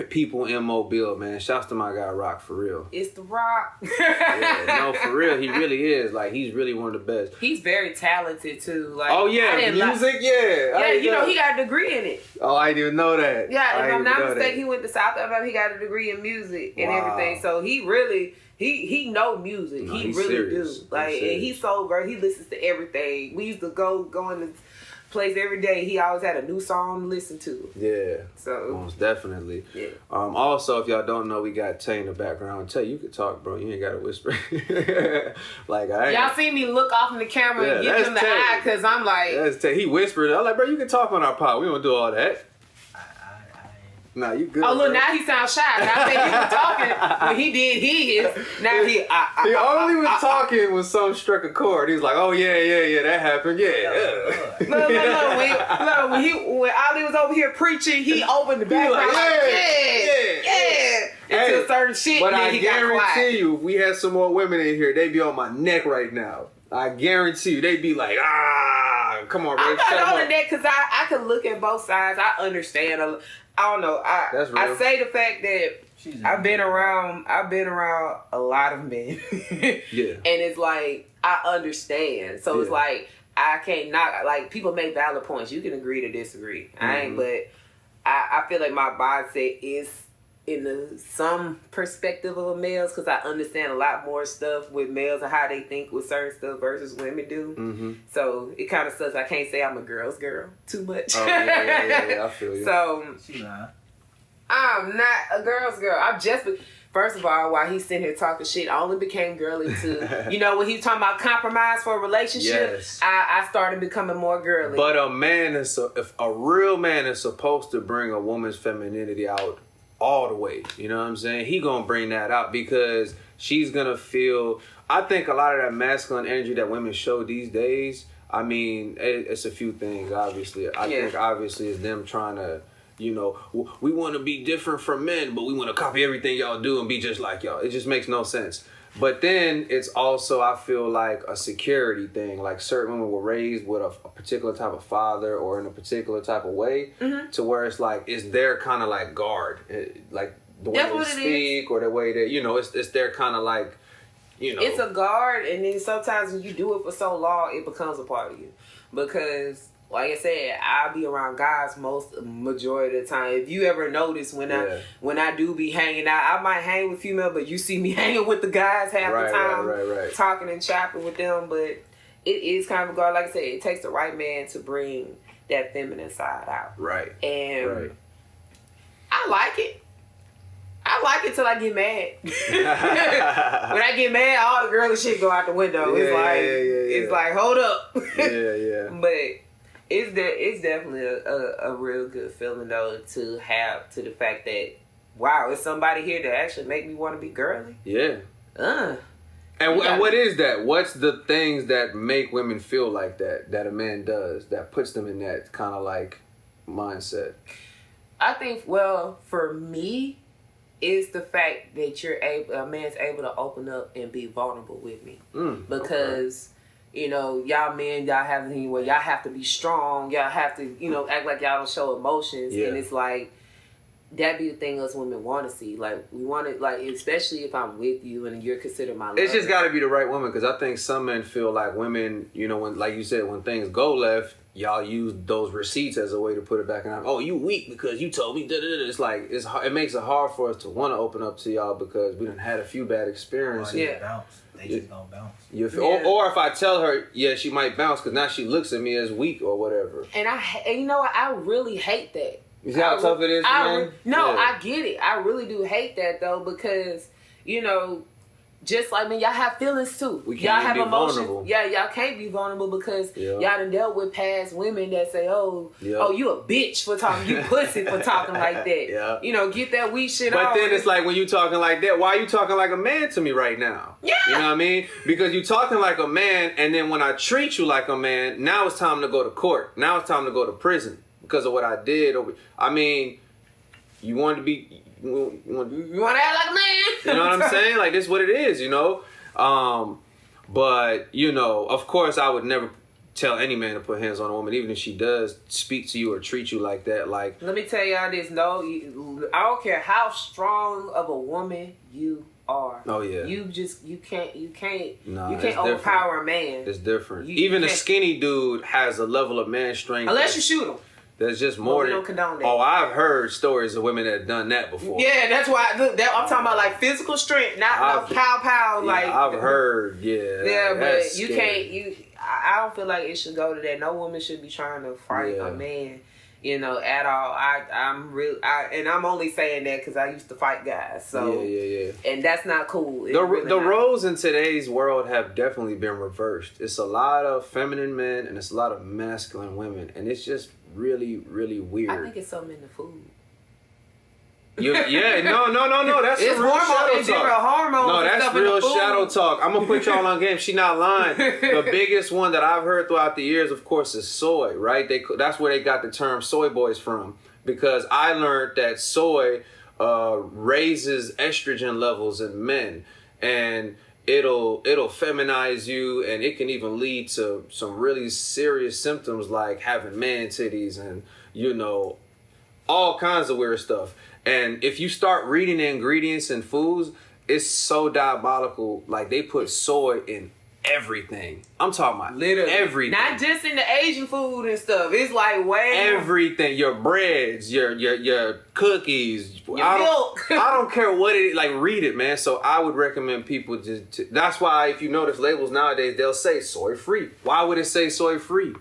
people in Mobile, man. Shouts to my guy Rock, for real. It's the Rock. Yeah, no, for real, he really is. Like, he's really one of the best. He's very talented too. Like, oh yeah, music, yeah. You know, he got a degree in it. Oh, I didn't even know that. Yeah, if I'm not mistaken, he went to South Alabama. He got a degree in music and everything. So he really. He know music. No, he really serious. do. Like, and he's so great. He listens to everything. We used to go in the place every day. He always had a new song to listen to. Yeah. So most definitely. Yeah. Also, if y'all don't know, we got Tay in the background. Tay, you can talk, bro. You ain't gotta whisper. Like, y'all see me look off in the camera and give him the eye because I'm like. That's Tay. He whispered. I'm like, bro, you can talk on our pod. We don't do all that. Nah, you good. Oh, look, bro. now he sounds shy. Now he was talking when he did his. Now he only was talking when something struck a chord. He was like, oh, yeah, that happened. Yeah. Look. When Ali was over here preaching, he opened the background. Yeah. Until certain shit, but then I he got quiet. guarantee you, if we had some more women in here, they'd be on my neck right now. I guarantee you, they'd be like, come on, Rave. I'm not on the neck because I can look at both sides. I understand. I don't know. I say the fact that I've been around a lot of men. Yeah. And it's like I understand. So it's like I can't knock, like, people make valid points. You can agree to disagree. But I feel like my mindset is in some perspective of males because I understand a lot more stuff with males and how they think with certain stuff versus women do. Mm-hmm. So it kind of sucks. I can't say I'm a girl's girl too much. Oh, yeah, I feel you. So I'm not a girl's girl. I'm just, first of all, while he's sitting here talking shit, I only became girly to, when he was talking about compromise for a relationship, I started becoming more girly. But if a real man is supposed to bring a woman's femininity out all the way, you know what I'm saying? He gonna bring that out because she's gonna feel, I think a lot of that masculine energy that women show these days, I mean, it's a few things, obviously. I think obviously it's them trying to, we want to be different from men, but we want to copy everything y'all do and be just like y'all. It just makes no sense. But then it's also, I feel like, a security thing. Like, certain women were raised with a particular type of father or in a particular type of way to where it's like, it's their kind of like guard. Like, the way they speak or the way that, it's their kind of like, It's a guard, and then sometimes when you do it for so long, it becomes a part of you. Because, like I said, I'll be around guys majority of the time. If you ever notice when I do be hanging out, I might hang with female, but you see me hanging with the guys half the time, talking and chopping with them. But it is kind of a guard. Like I said, it takes the right man to bring that feminine side out. Right. And I like it. I like it till I get mad. When I get mad, all the girly shit go out the window. It's like, hold up. But it's definitely a real good feeling though to have, to the fact that, wow, it's somebody here that actually make me want to be girly. Yeah. And what is that? What's the things that make women feel like that a man does that puts them in that kind of like mindset? I think, well, for me, it's the fact that a man's able to open up and be vulnerable with me. Because y'all men, y'all have y'all have to be strong. Y'all have to, act like y'all don't show emotions. And it's like, that be the thing us women want to see. Like, we want to, like, especially if I'm with you and you're considered my lover. It's just got to be the right woman, because I think some men feel like women, when, like you said, when things go left, y'all use those receipts as a way to put it back in. Oh, you weak because you told me. It's like, it makes it hard for us to want to open up to y'all because we done had a few bad experiences. They just gonna bounce. Or if I tell her, she might bounce because now she looks at me as weak or whatever. And you know what? I really hate that. You see how tough it is, man? I get it. I really do hate that though, because just like, man, y'all have feelings too. We can't y'all have be emotions. vulnerable. Yeah, y'all can't be vulnerable because y'all done dealt with past women that say, oh, you a bitch for talking, you pussy for talking like that. Yeah. You know, get that weak shit But off. then it's like when you talking like that, why are you talking like a man to me right now? Yeah. You know what I mean? Because you talking like a man, and then when I treat you like a man, now it's time to go to court. Now it's time to go to prison because of what I did. I mean, you want to be... You want to act like a man. You know what I'm saying? Like, this is what it is, you know? But, you know, of course, I would never tell any man to put hands on a woman, even if she does speak to you or treat you like that. Like, let me tell y'all this. No, I don't care how strong of a woman you are. Oh, yeah. You can't overpower different. a man. It's different. Even a skinny dude has a level of man strength. Unless you shoot him. There's just more than... don't condone that. Oh, I've heard stories of women that have done that before. Yeah, that's why I'm talking about like physical strength, not pow. Like I've heard, Yeah, but you can't. I don't feel like it should go to that. No woman should be trying to fight a man, you know, at all. And I'm only saying that because I used to fight guys. So and that's not cool. The roles in today's world have definitely been reversed. It's a lot of feminine men and it's a lot of masculine women, and it's just really, really weird. I think it's something in the food. No. That's it's real shadow talk. Hormones. No, that's real shadow talk. I'm gonna put y'all on game. She not lying. The biggest one that I've heard throughout the years, of course, is soy. Right? That's where they got the term soy boys from. Because I learned that soy raises estrogen levels in men, and it'll feminize you, and it can even lead to some really serious symptoms like having man titties and, you know, all kinds of weird stuff. And if you start reading the ingredients in foods, it's so diabolical. Like, they put soy in everything. I'm talking about literally everything. Not just in the Asian food and stuff. It's like everything. Your breads, your cookies, your milk. I don't care what it is. Like, read it, man. So I would recommend people that's why if you notice labels nowadays, they'll say soy free. Why would it say soy free?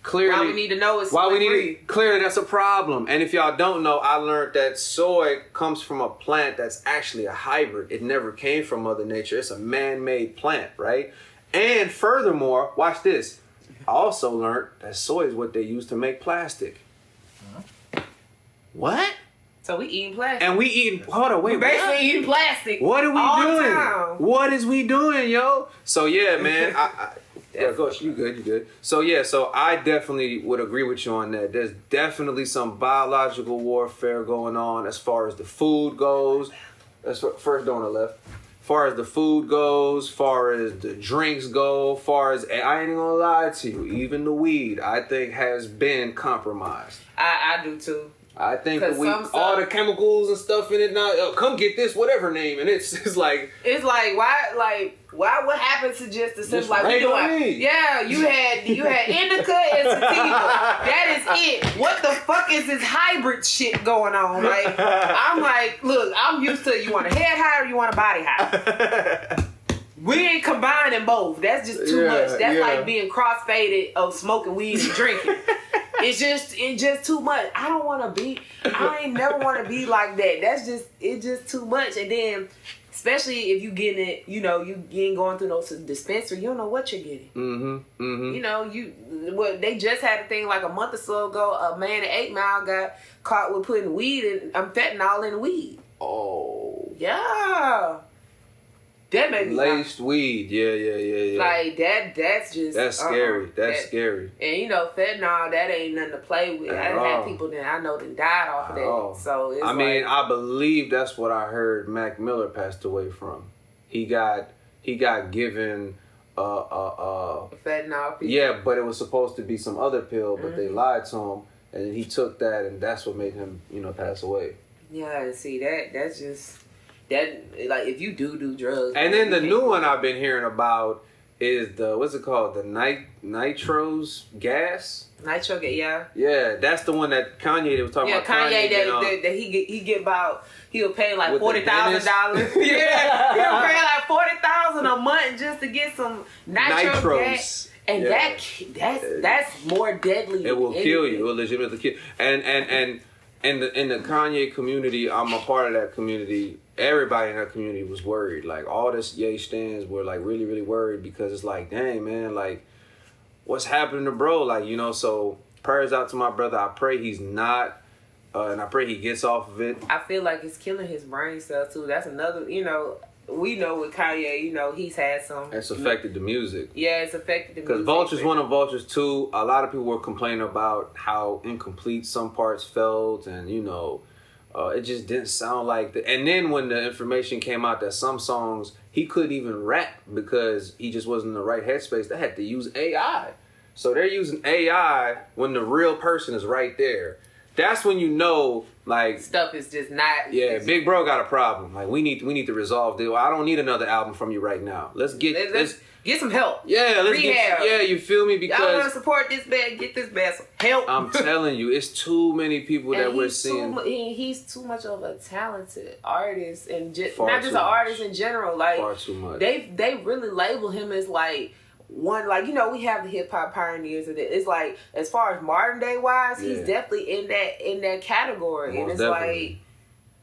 Clearly, why we need to know it's soy free. Clearly, that's a problem. And if y'all don't know, I learned that soy comes from a plant that's actually a hybrid. It never came from Mother Nature. It's a man-made plant, right? And furthermore, watch this. I also learned that soy is what they use to make plastic. What? So we eating plastic. And we eating... Hold on, wait. We basically eating plastic. What are we doing? Time. What is we doing, yo? So, yeah, man. You good. So I definitely would agree with you on that. There's definitely some biological warfare going on as far as the food goes. That's first door on the left. Far as the food goes, far as the drinks go, far as, I ain't gonna lie to you, even the weed, I think has been compromised. I do too. I think the weed, all the chemicals and stuff in it now, come get this, whatever name, and it's like why what happened to just the simple like we doing? Yeah, you had indica and sativa. That is it. What the fuck is this hybrid shit going on? Like, I'm like, look, I'm used to you want a head high or you want a body high. We ain't combining both. That's just too much. That's like being cross-faded of smoking weed and drinking. It's just too much. I ain't never want to be like that. It's just too much. And then, especially if you getting it, you know, you ain't going through no dispensary, you don't know what you're getting. You know, they just had a thing like a month or so ago, a man at 8 Mile got caught with putting fentanyl in weed. Oh. Yeah. That made me laced weed, yeah. Like that's scary. That's scary. And you know, fentanyl, that ain't nothing to play with. I had people that I know that died off of that. So it's I believe that's what I heard. Mac Miller passed away from. He got given a fentanyl pill. Yeah, but it was supposed to be some other pill, but they lied to him, and then he took that, and that's what made him, you know, pass away. Yeah, and see that's just. That, like, if you do drugs. And then the new one I've been hearing about is what's it called? The nitrous gas? Nitro gas, yeah. Yeah, that's the one that Kanye was talking about. Kanye that he get about, he'll pay like $40,000. Yeah, he'll pay like $40,000 a month just to get some nitro gas. And that's more deadly. It will kill you. It will legitimately kill you. And in the Kanye community, I'm a part of that community. Everybody in that community was worried. Like, all this Ye stands were like really, really worried, because it's like, dang, man, like, what's happening to bro? Like, you know, so prayers out to my brother. I pray he's not, and I pray he gets off of it. I feel like it's killing his brain cells too. That's another, you know, we know with Kanye, you know, he's had some. It's affected the music. Yeah, it's affected the music. Because Vultures 1 and Vultures 2, a lot of people were complaining about how incomplete some parts felt, and, you know, it just didn't sound like the. And then when the information came out that some songs he couldn't even rap because he just wasn't in the right headspace, they had to use AI. So they're using AI when the real person is right there. That's when you know, like, stuff is just not. Yeah, Big Bro got a problem. Like, we need to resolve this. I don't need another album from you right now. Let's get some help. Yeah, let's Rehab. you feel me? Because y'all want to support this man, get this man some help. I'm telling you, it's too many people that we're seeing. He's too much of a talented artist, and too not just an much. artist in general. Like, far too much. They really label him as like one, like, you know, we have the hip hop pioneers, and it's like, as far as modern day wise, he's definitely in that category. Most and it's definitely. like,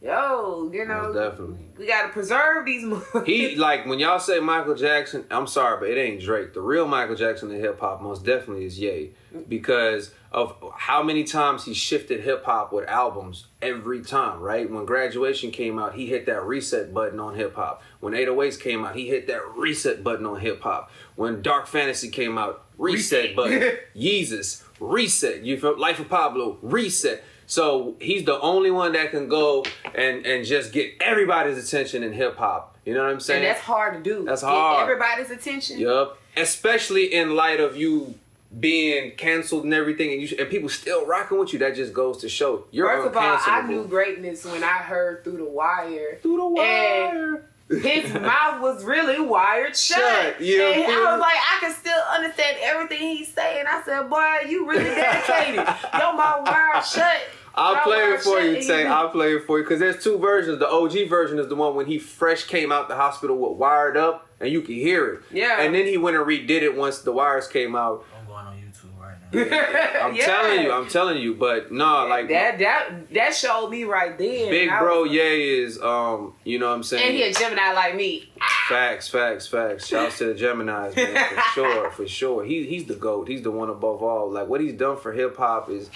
yo, you know, Most definitely. we gotta preserve these movies. He, like, when y'all say Michael Jackson, I'm sorry, but it ain't Drake. The real Michael Jackson in hip hop most definitely is Ye, because of how many times he shifted hip hop with albums every time, right? When Graduation came out, he hit that reset button on hip hop. When 808s came out, he hit that reset button on hip hop. When Dark Fantasy came out, reset button. Yeezus, reset. You feel Life of Pablo, reset. So he's the only one that can go and just get everybody's attention in hip hop. You know what I'm saying? And that's hard to do. That's hard. Get everybody's attention. Yup. Especially in light of you being canceled and everything, and people still rocking with you. That just goes to show you're First of all, I uncancelable. knew greatness when I heard Through the Wire. Through the Wire. And his mouth was really wired shut. Yeah, and I was like, I can still understand everything he's saying. I said, boy, you really dedicated. Your mouth wired shut. I'll play it for you, Tay. I'll play it for you. Because there's two versions. The OG version is the one when he fresh came out the hospital with Wired Up, and you can hear it. Yeah. And then he went and redid it once the wires came out. I'm going on YouTube right now. I'm telling you. But no, like that showed me right then. Big Bro Ye is you know what I'm saying? And he a Gemini like me. Facts. Shouts to the Geminis, man, for sure. He's the GOAT. He's the one above all. Like, what he's done for hip hop is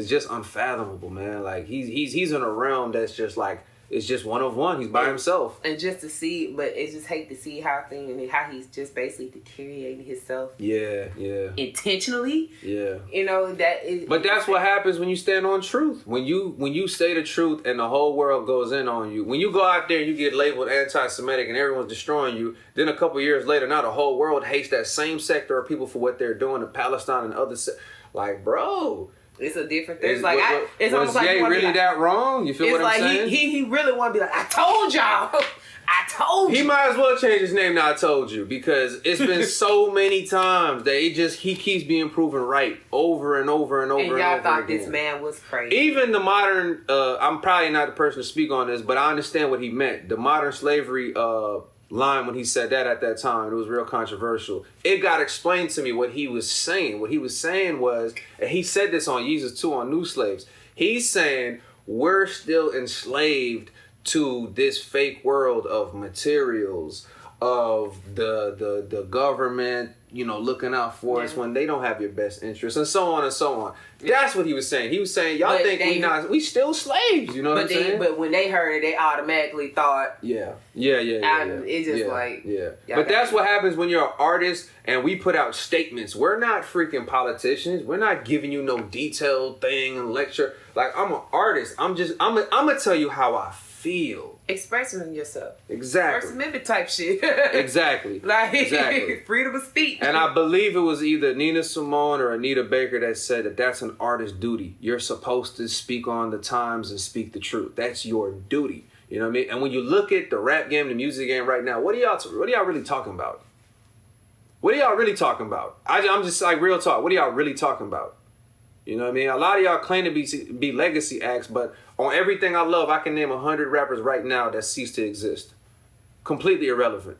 just unfathomable, man. Like, he's in a realm that's just like, it's just one of one. He's by himself. And just to see, but it's just hate to see how he's just basically deteriorating himself. Yeah. Intentionally. Yeah. You know, that is. But that's what happens when you stand on truth. When you say the truth and the whole world goes in on you. When you go out there and you get labeled anti-Semitic and everyone's destroying you, then a couple years later, now the whole world hates that same sector of people for what they're doing to Palestine and other like, bro. It's a different thing. It's almost like Ye really that wrong? You feel what I'm saying? It's like he really want to be like, I told y'all. I told you. He might as well change his name to I Told You, because it's been so many times that he keeps being proven right over and over and over and over again. And y'all thought this man was crazy. Even the modern, I'm probably not the person to speak on this, but I understand what he meant. The modern slavery line, when he said that at that time, it was real controversial. It got explained to me what he was saying. What he was saying was, and he said this on Yeezus too, on New Slaves. He's saying we're still enslaved to this fake world of materials, of the government, you know, looking out for us when they don't have your best interests, and so on and so on. That's what he was saying. He was saying, y'all think we still slaves, you know what I'm saying? But when they heard it, they automatically thought, Yeah. It's just like, But that's what happens when you're an artist and we put out statements. We're not freaking politicians. We're not giving you no detailed thing and lecture. Like, I'm an artist. I'm gonna tell you how I feel. Expressing yourself. Exactly. First Amendment type shit. Exactly. Exactly. Freedom of speech. And I believe it was either Nina Simone or Anita Baker that said that that's an artist's duty. You're supposed to speak on the times and speak the truth. That's your duty. You know what I mean? And when you look at the rap game, the music game right now, what are y'all really talking about? What are y'all really talking about? I'm just like, real talk. What are y'all really talking about? You know what I mean? A lot of y'all claim to be legacy acts, but on everything I love, I can name 100 rappers right now that ceased to exist. Completely irrelevant.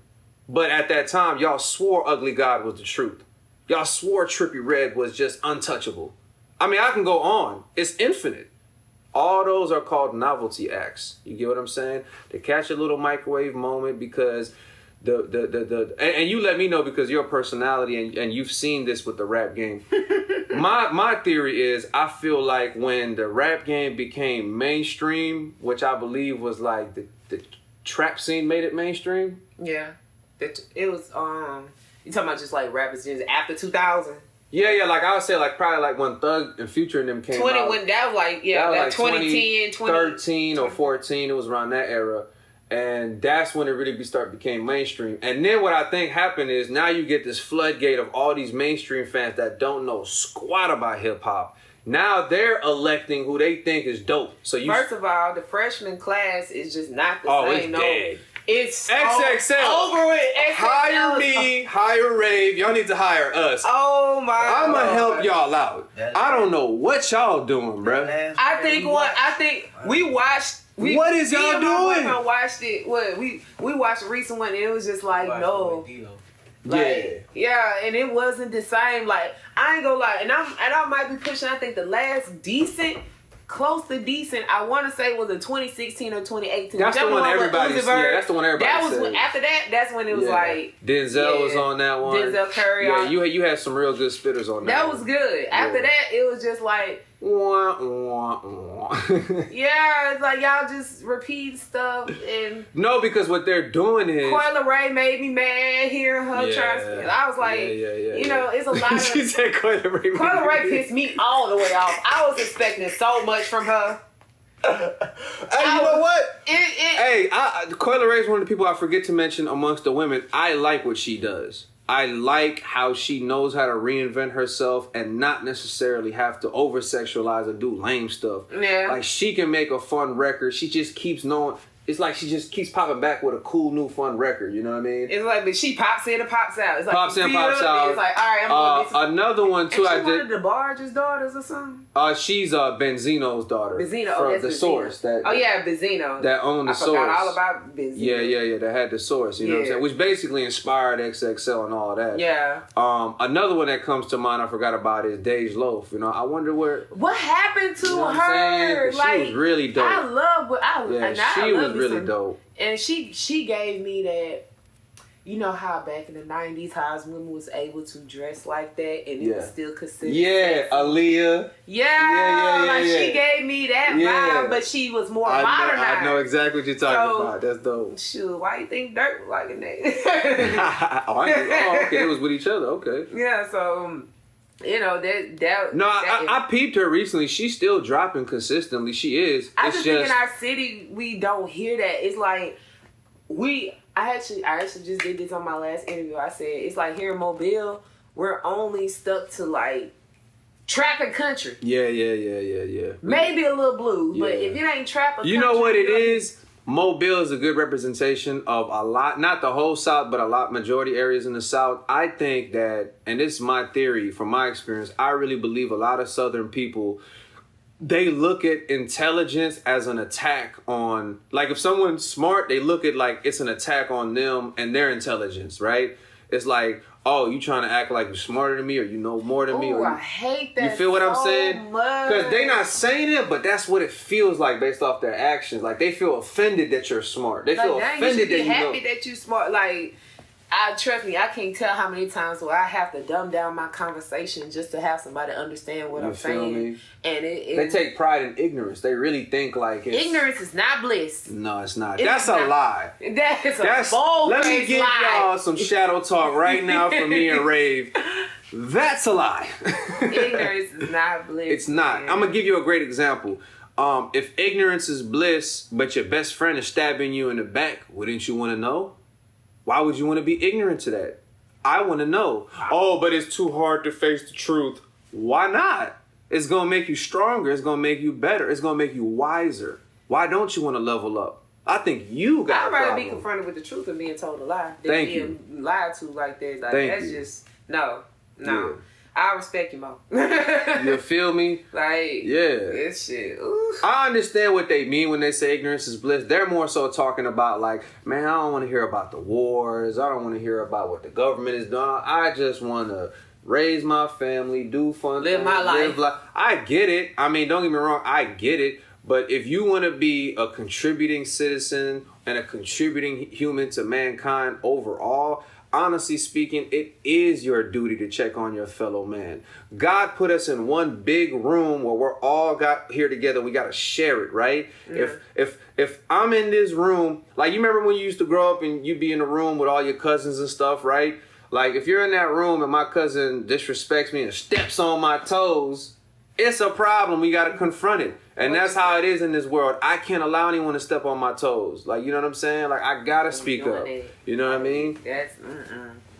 But at that time, y'all swore Ugly God was the truth. Y'all swore Trippie Redd was just untouchable. I mean, I can go on. It's infinite. All those are called novelty acts. You get what I'm saying? To catch a little microwave moment because and you let me know because your personality and you've seen this with the rap game. My theory is I feel like when the rap game became mainstream, which I believe was like the trap scene made it mainstream. Yeah. It was you talking about just like rappers just after 2000? Yeah, like I would say like probably like when Thug and Future and them came out. When that was like, that was like 2010, 2013 or 14, it was around that era. And that's when it really became mainstream. And then what I think happened is now you get this floodgate of all these mainstream fans that don't know squat about hip hop. Now they're electing who they think is dope. So first of all, the freshman class is just not the same. It's dead. It's XXL. Over with. XXL. Hire me, hire Rave. Y'all need to hire us. Oh my God. I'ma help y'all out. I don't know what y'all doing, bro. I think we watched. What is y'all doing? I watched it. We watched a recent one and it was just like no. Yeah, and it wasn't the same. Like I ain't gonna lie, and I might be pushing. I think the last close to decent, I want to say was a 2016 or 2018. That's the one everybody. Yeah, that's the one everybody. That was after that. That's when it was like Denzel was on that one. Denzel Curry. Yeah, you had some real good spitters on that. That was good. After that, it was just like. Yeah, it's like y'all just repeat stuff and no, because what they're doing is Rave made me mad hearing her trying. I was like, you know, it's a lot of. She said Rave pissed me all the way off. I was expecting so much from her. Hey, you know what? Coyle Ray is one of the people I forget to mention amongst the women. I like what she does. I like how she knows how to reinvent herself and not necessarily have to over-sexualize or do lame stuff. Yeah. Like, she can make a fun record. She just keeps knowing... It's like she just keeps popping back with a cool, new, fun record. You know what I mean? It's like, but she pops in and pops out. It's like pops in, pops out. It's like, all right, I'm going to another one, too, I did. One of the Barge's daughters or something? She's Benzino's daughter. Benzino. From the Source. Benzino. That owned the Source. I forgot all about Benzino. Yeah. That had the Source. You know what I'm saying? Which basically inspired XXL and all that. Yeah. Another one that comes to mind I forgot about is Dej Loaf. You know, I wonder what happened to her. Like, she was really dope. I love what she was really dope. And she gave me that, you know how back in the 90s, how women was able to dress like that and it was still considered sexy. Aaliyah. She gave me that vibe, but she was more modernized. I know exactly what you're talking about. That's dope. Shoot, why you think Dirt was like that? Okay, it was with each other. Okay. Yeah, so... You know, I peeped her recently. She's still dropping consistently. She is. I just think in our city we don't hear that. It's like I actually just did this on my last interview. I said it's like here in Mobile, we're only stuck to like trap and country. Yeah. Maybe a little blues, but if it ain't trap or country, you know what it is? Mobile is a good representation of a lot, not the whole South, but a lot, majority areas in the South. I think that, and this is my theory from my experience, I really believe a lot of Southern people, they look at intelligence as an attack on, like if someone's smart, they look at like it's an attack on them and their intelligence, right? It's like, oh, you trying to act like you're smarter than me or you know more than me. I hate that. You feel what I'm saying? Because they not saying it, but that's what it feels like based off their actions. Like they feel offended that you're smart. They feel offended that you know. Happy that you smart. Like, trust me, I can't tell how many times where I have to dumb down my conversation just to have somebody understand what I'm saying. Me? And they take pride in ignorance. They really think like ignorance is not bliss. No, it's not. That's a lie. That's a bold Let me give y'all some shadow talk right now from me and Rave. That's a lie. Ignorance is not bliss. It's not. Man. I'm gonna give you a great example. If ignorance is bliss, but your best friend is stabbing you in the back, wouldn't you want to know? Why would you want to be ignorant to that? I want to know. Oh, but it's too hard to face the truth. Why not? It's going to make you stronger. It's going to make you better. It's going to make you wiser. Why don't you want to level up? I think you got a problem. I'd rather be confronted with the truth than being told a lie. Than being lied to like that. Like, that's just, no. Yeah. I respect you more. You feel me? Like, this shit. Oof. I understand what they mean when they say ignorance is bliss. They're more so talking about like, man, I don't want to hear about the wars. I don't want to hear about what the government is doing. I just want to raise my family, do fun live things, my life. I get it. I mean, don't get me wrong. I get it. But if you want to be a contributing citizen and a contributing human to mankind overall, honestly speaking, it is your duty to check on your fellow man. God put us in one big room where we're all got here together. We got to share it, right? Yeah. If I'm in this room, like you remember when you used to grow up and you'd be in a room with all your cousins and stuff, right? Like if you're in that room and my cousin disrespects me and steps on my toes, it's a problem. We got to confront it. And that's how it is in this world. I can't allow anyone to step on my toes. Like, you know what I'm saying? Like, I got to speak up. You know what I mean? That's,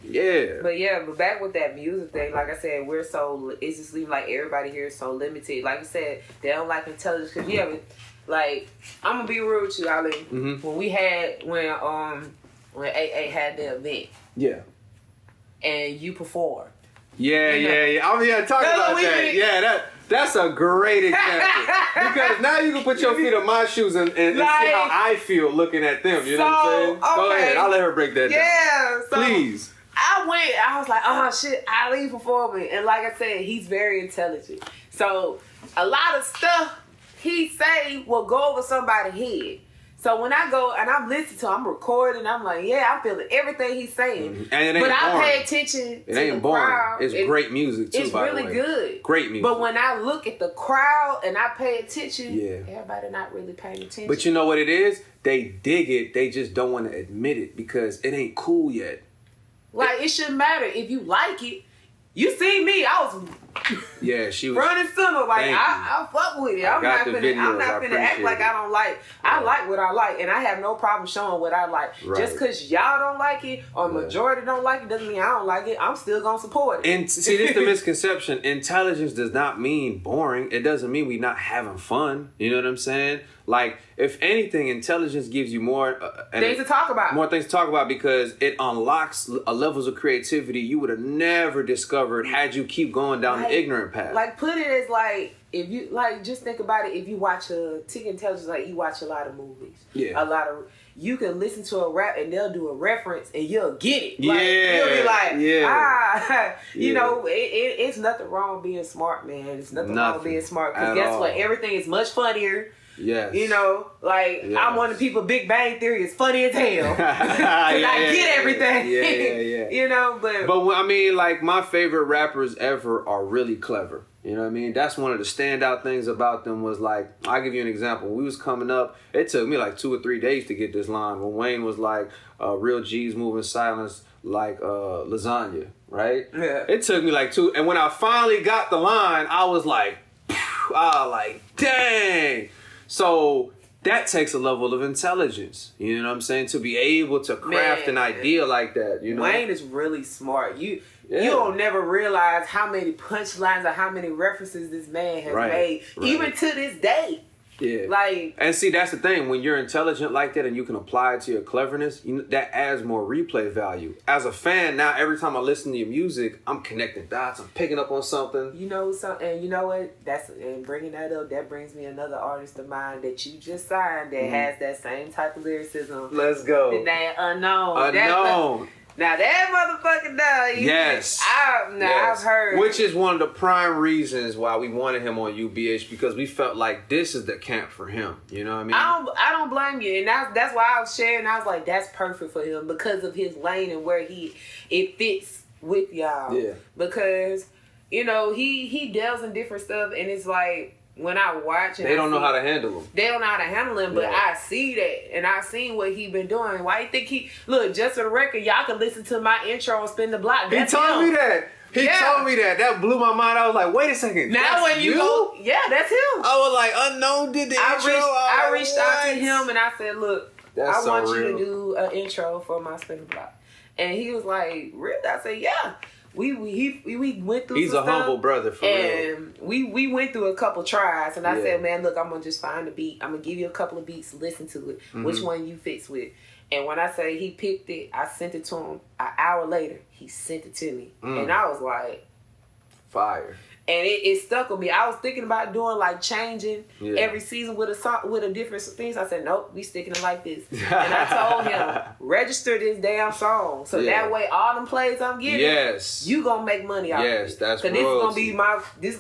Yeah. But back with that music thing, like I said, it just seems like everybody here is so limited. Like you said, they don't like intelligence. Because, like, I'm going to be real with you, Ali. Mm-hmm. When AA had the event. Yeah. And you performed. Yeah. I'm here talking about that. Yeah, that's a great example. Because now you can put your feet on my shoes and see how I feel looking at them. You know what I'm saying? Okay. Go ahead. I'll let her break that down. Yeah. So please. I was like, oh shit, Ali performing. And like I said, he's very intelligent. So a lot of stuff he say will go over somebody's head. So when I go and I'm listening to him, I'm recording, I'm like, yeah, I'm feeling everything he's saying. Mm-hmm. And it ain't but boring. I pay attention to the crowd. It's great music too, it's by really the way. good. Great music. But when I look at the crowd and I pay attention, everybody not really paying attention. But you know what it is? They dig it. They just don't want to admit it because it ain't cool yet. Like, it shouldn't matter. If you like it, you see me, I was she was running center. Like, I fuck with it. I'm not finna act like I don't like. I like what I like, and I have no problem showing what I like. Right. Just because y'all don't like it or majority don't like it doesn't mean I don't like it. I'm still gonna support it. And see, this is the misconception. Intelligence does not mean boring. It doesn't mean we not having fun. You know what I'm saying? Like, if anything, intelligence gives you more things to talk about. More things to talk about because it unlocks levels of creativity you would have never discovered had you keep going down the ignorant path. Like, put it as like, if you like, just think about it. If you watch take intelligence, like you watch a lot of movies, you can listen to a rap and they'll do a reference and you'll get it. Like, you'll be like, you know, it's nothing wrong with being smart, man. It's nothing wrong with being smart because guess what? Everything is much funnier. Yes. You know, like, I'm one of the people, Big Bang Theory is funny as hell. I get everything. Yeah. You know, but I mean, like, my favorite rappers ever are really clever. You know what I mean? That's one of the standout things about them was, like, I'll give you an example. We was coming up, it took me like 2 or 3 days to get this line. When Wayne was like, real G's moving silence like lasagna, right? Yeah. It took me like 2, and when I finally got the line, I was like, dang. So that takes a level of intelligence, you know what I'm saying, to be able to craft an idea like that. You know, Wayne is really smart. You don't never realize how many punchlines or how many references this man has made, even to this day. Yeah. Like, and see, that's the thing. When you're intelligent like that and you can apply it to your cleverness, that adds more replay value. As a fan, now every time I listen to your music, I'm connecting dots. I'm picking up on something. You know something, and you know what? And bringing that up, that brings me another artist of mine that you just signed that has that same type of lyricism. Let's go. The name Unknown. Now that motherfucking dog. Yes. I've heard. Which is one of the prime reasons why we wanted him on UBH, because we felt like this is the camp for him. You know what I mean? I don't blame you, and that's why I was sharing. I was like, that's perfect for him because of his lane and where it fits with y'all. Yeah. Because you know he delves in different stuff, and it's like. When I watch, they don't know how to handle him. They don't know how to handle him, but I see that, and I seen what he been doing. Why you think look? Just for the record, y'all can listen to my intro and spin the block. He told me that. He told me that. That blew my mind. I was like, wait a second. Now when you go, that's him. I was like, Unknown did the intro. I reached out to him and I said, look, I want you to real. do an intro for my spin the block, and he was like, really? I said, yeah. We went through. He's some a stuff, humble brother for real. And we went through a couple tries, and I said, man, look, I'm gonna just find a beat. I'm gonna give you a couple of beats, listen to it. Mm-hmm. Which one you fits with? And when I say he picked it, I sent it to him. An hour later, he sent it to me, and I was like, Fire. And it stuck with me. I was thinking about doing like changing every season with a song, with a different things. I said, nope, we sticking it like this. And I told him, register this damn song. So that way all them plays I'm getting, you gonna make money out of it. Yes, that's royalty. This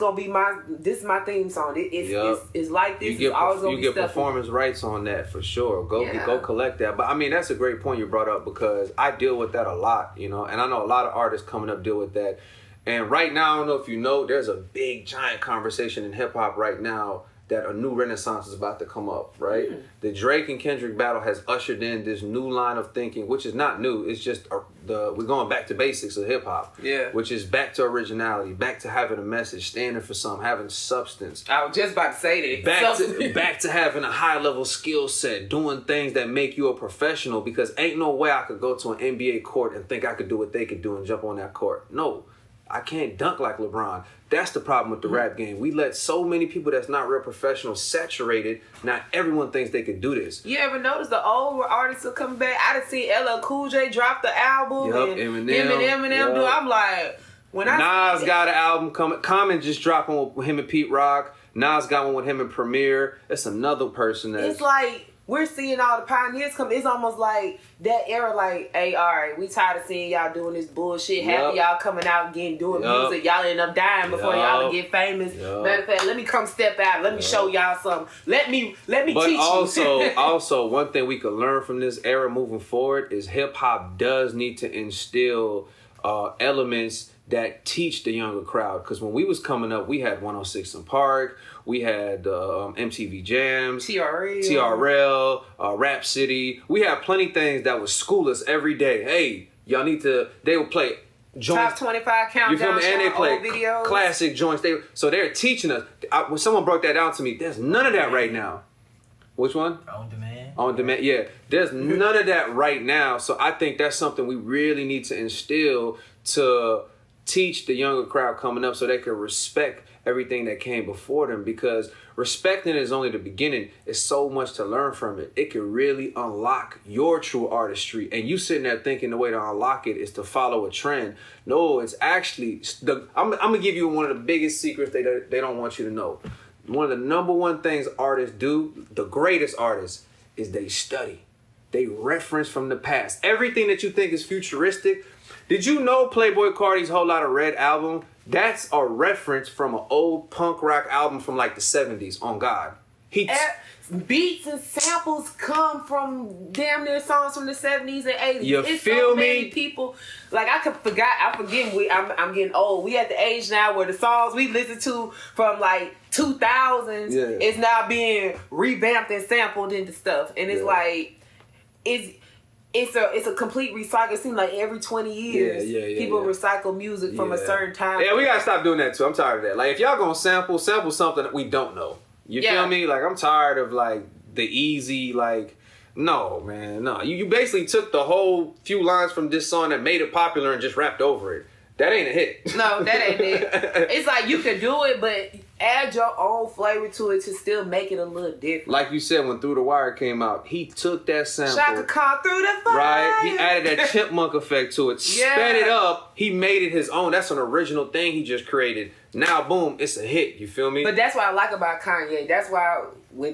is my theme song. It's like this. You get performance rights on that for sure. Go collect that. But I mean, that's a great point you brought up because I deal with that a lot, you know, and I know a lot of artists coming up deal with that. And right now, I don't know if you know, there's a big, giant conversation in hip-hop right now that a new renaissance is about to come up, right? The Drake and Kendrick battle has ushered in this new line of thinking, which is not new. It's just we're going back to basics of hip-hop, which is back to originality, back to having a message, standing for something, having substance. I was just about to say that. Back to having a high-level skill set, doing things that make you a professional, because ain't no way I could go to an NBA court and think I could do what they could do and jump on that court. No. I can't dunk like LeBron. That's the problem with the rap game. We let so many people that's not real professionals saturated. Not everyone thinks they can do this. You ever notice the old artists will come back? I done seen LL Cool J drop the album. And Eminem do. I'm like, Nas got an album coming. Common just dropped one with him and Pete Rock. Nas got one with him and Premier. It's another person that's... It's like... We're seeing all the pioneers come. It's almost like that era, like, hey, all right, we tired of seeing y'all doing this bullshit. Half of y'all coming out and doing music. Y'all end up dying before y'all get famous. Matter of fact, let me come step out. Let me show y'all something. Let me teach you. Also, one thing we could learn from this era moving forward is hip hop does need to instill elements that teach the younger crowd. Because when we was coming up, we had 106 in Park. We had MTV Jams, TRL, Rap City. We had plenty of things that would school us every day. Hey, y'all need to. They would play joints. Top 25 countdown. You feel me? And they play videos. Classic joints. So they're teaching us. When someone broke that down to me, there's none of that right now. Which one? On demand. On demand. Yeah, there's none of that right now. So I think that's something we really need to instill to teach the younger crowd coming up, so they can respect everything that came before them, because respecting is only the beginning. It's so much to learn from it. It can really unlock your true artistry. And you sitting there thinking the way to unlock it is to follow a trend. No, it's actually, I'm going to give you one of the biggest secrets they don't want you to know. One of the number one things artists do, the greatest artists, is they study. They reference from the past. Everything that you think is futuristic. Did you know Playboi Carti's Whole Lotta Red album? That's a reference from an old punk rock album from like the 70s, on God. Beats and samples come from damn near songs from the 70s and 80s. You it's feel so me? Many people. Like, I'm getting old. We at the age now where the songs we listen to from like 2000s is now being revamped and sampled into stuff. And it's like, it's a complete recycle. It seems like every 20 years people recycle music from a certain time. Yeah, we gotta stop doing that too. I'm tired of that. Like, if y'all gonna sample something that we don't know. You feel me? Like, I'm tired of like the easy, like, no, man, no. You basically took the whole few lines from this song that made it popular and just rapped over it. That ain't a hit. No, that ain't it. It's like you can do it, but add your own flavor to it to still make it a little different. Like you said, when Through the Wire came out, he took that sample. Shaka Khan Through the Fire. Right? He added that chipmunk effect to it. Sped it up. He made it his own. That's an original thing he just created. Now, boom, it's a hit. You feel me? But that's what I like about Kanye. That's why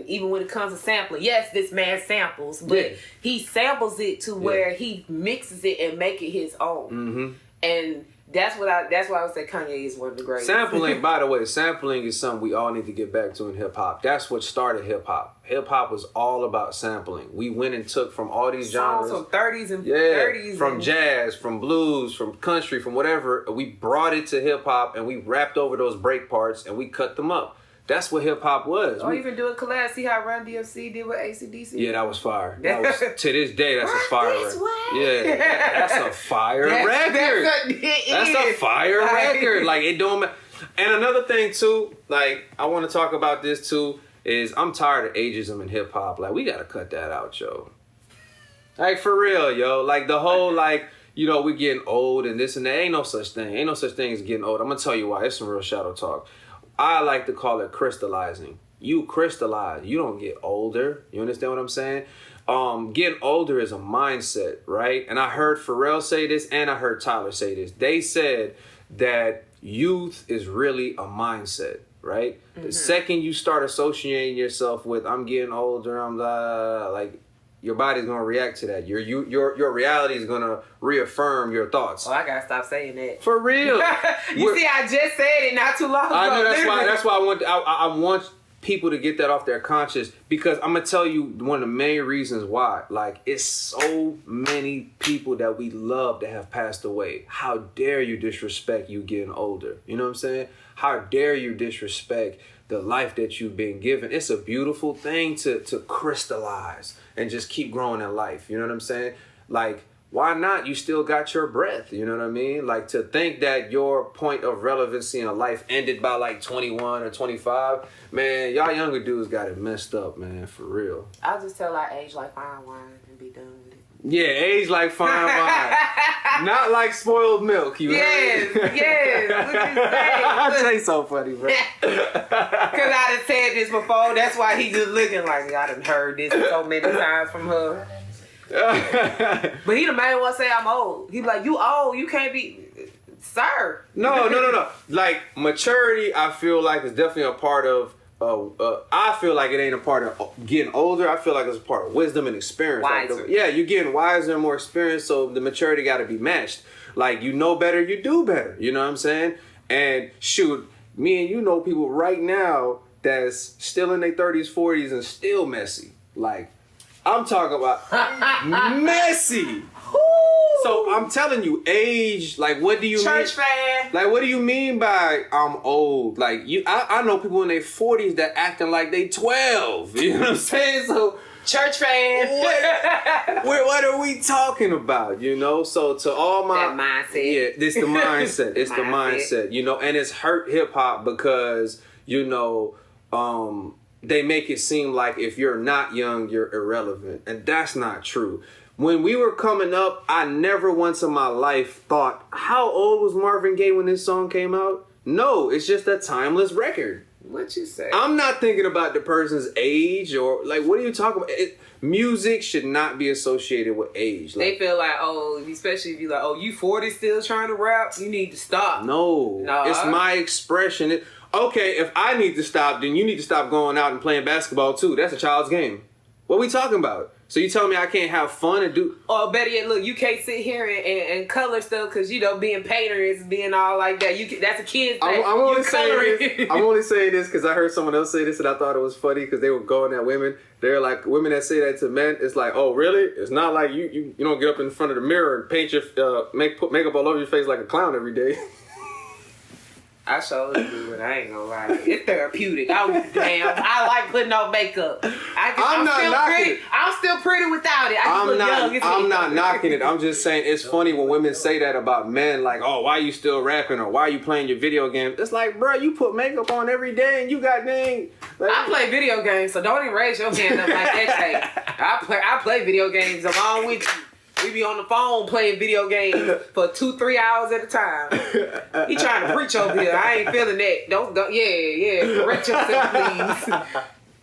even when it comes to sampling, yes, this man samples, but he samples it to where he mixes it and make it his own. Mm-hmm. And that's why I would say Kanye is one of the greatest. Sampling, by the way, sampling is something we all need to get back to in hip hop. That's what started hip hop. Hip hop was all about sampling. We went and took from all these genres, from 30s and 30s, from jazz, from blues, from country, from whatever. We brought it to hip hop and we rapped over those break parts and we cut them up. That's what hip hop was. Or even do a collab. See how Run DMC did with AC/DC? Yeah, that was fire. That was, to this day, that's a fire record. Yeah, that's a fire record. That's a fire record. Like, it don't matter. And another thing too, like, I want to talk about this too, is I'm tired of ageism in hip hop. Like, we gotta cut that out, yo. Like, for real, yo. Like, the whole, like, you know, we getting old and this and that. Ain't no such thing. Ain't no such thing as getting old. I'm gonna tell you why. It's some real shadow talk. I like to call it crystallizing. You crystallize. You don't get older. You understand what I'm saying? Getting older is a mindset, right? And I heard Pharrell say this and I heard Tyler say this. They said that youth is really a mindset, right? The second you start associating yourself with, I'm getting older, I'm like, your body's gonna react to that. Your reality is gonna reaffirm your thoughts. Oh, I gotta stop saying that. For real. You see, I just said it not too long ago. I know that's why I want people to get that off their conscience, because I'm gonna tell you one of the main reasons why. Like, it's so many people that we love that have passed away. How dare you disrespect you getting older? You know what I'm saying? How dare you disrespect the life that you've been given? It's a beautiful thing to crystallize and just keep growing in life. You know what I'm saying? Like, why not? You still got your breath. You know what I mean? Like, to think that your point of relevancy in life ended by like 21 or 25, man, y'all younger dudes got it messed up, man, for real. I'll just tell I age like fine wine and be done with it. Yeah, age like fine wine. Not like spoiled milk, you Yes, yes. What you say? I'd say so funny, bro. Because I done said this before. That's why he just looking like, I done heard this so many times from her. But he the main one say I'm old. He be like, you old, you can't be, sir. No. Like, maturity, I feel like, is definitely a part of, I feel like it ain't a part of getting older. I feel like it's a part of wisdom and experience. Wiser. Like, yeah, you're getting wiser and more experienced, so the maturity got to be matched. Like, you know better, you do better. You know what I'm saying? And shoot, me and you know people right now that's still in their 30s, 40s, and still messy. Like, I'm talking about messy. So I'm telling you, age, like, what do you mean? Church fan. Like, what do you mean by I'm old? Like, I know people in their 40s that acting like they 12. You know what I'm saying? So, church fan. what are we talking about? You know? So to all my that mindset. Yeah, it's the mindset. It's the mindset. You know, and it's hurt hip hop because, you know, they make it seem like if you're not young, you're irrelevant, and that's not true. When we were coming up, I never once in my life thought, how old was Marvin Gaye when this song came out? No, it's just a timeless record. What you say? I'm not thinking about the person's age or, like, what are you talking about? Music should not be associated with age. Like, they feel like, oh, especially if you're like, oh, you 40 still trying to rap? You need to stop. No. It's my expression. Okay, if I need to stop, then you need to stop going out and playing basketball too. That's a child's game. What are we talking about? So you telling me I can't have fun and do... Or better yet, look, you can't sit here and color stuff because, you know, being painters, being all like that. That's a kid's thing. I'm only saying this because I heard someone else say this and I thought it was funny because they were going at women. They're like, women that say that to men, it's like, oh, really? It's not like you don't get up in front of the mirror and paint your... put makeup all over your face like a clown every day. I sure do it. I ain't gonna lie. It's therapeutic. I like putting on makeup. I'm still pretty without it. I'm not knocking it. I'm just saying it's funny when women say that about men. Like, oh, why you still rapping or why you playing your video game? It's like, bro, you put makeup on every day and you got dang. Like, I play video games, so don't even raise your hand up like that. I play video games along with you. We be on the phone playing video games for 2-3 hours at a time. He trying to preach over here. I ain't feeling that. Don't go. Yeah. Correct yourself,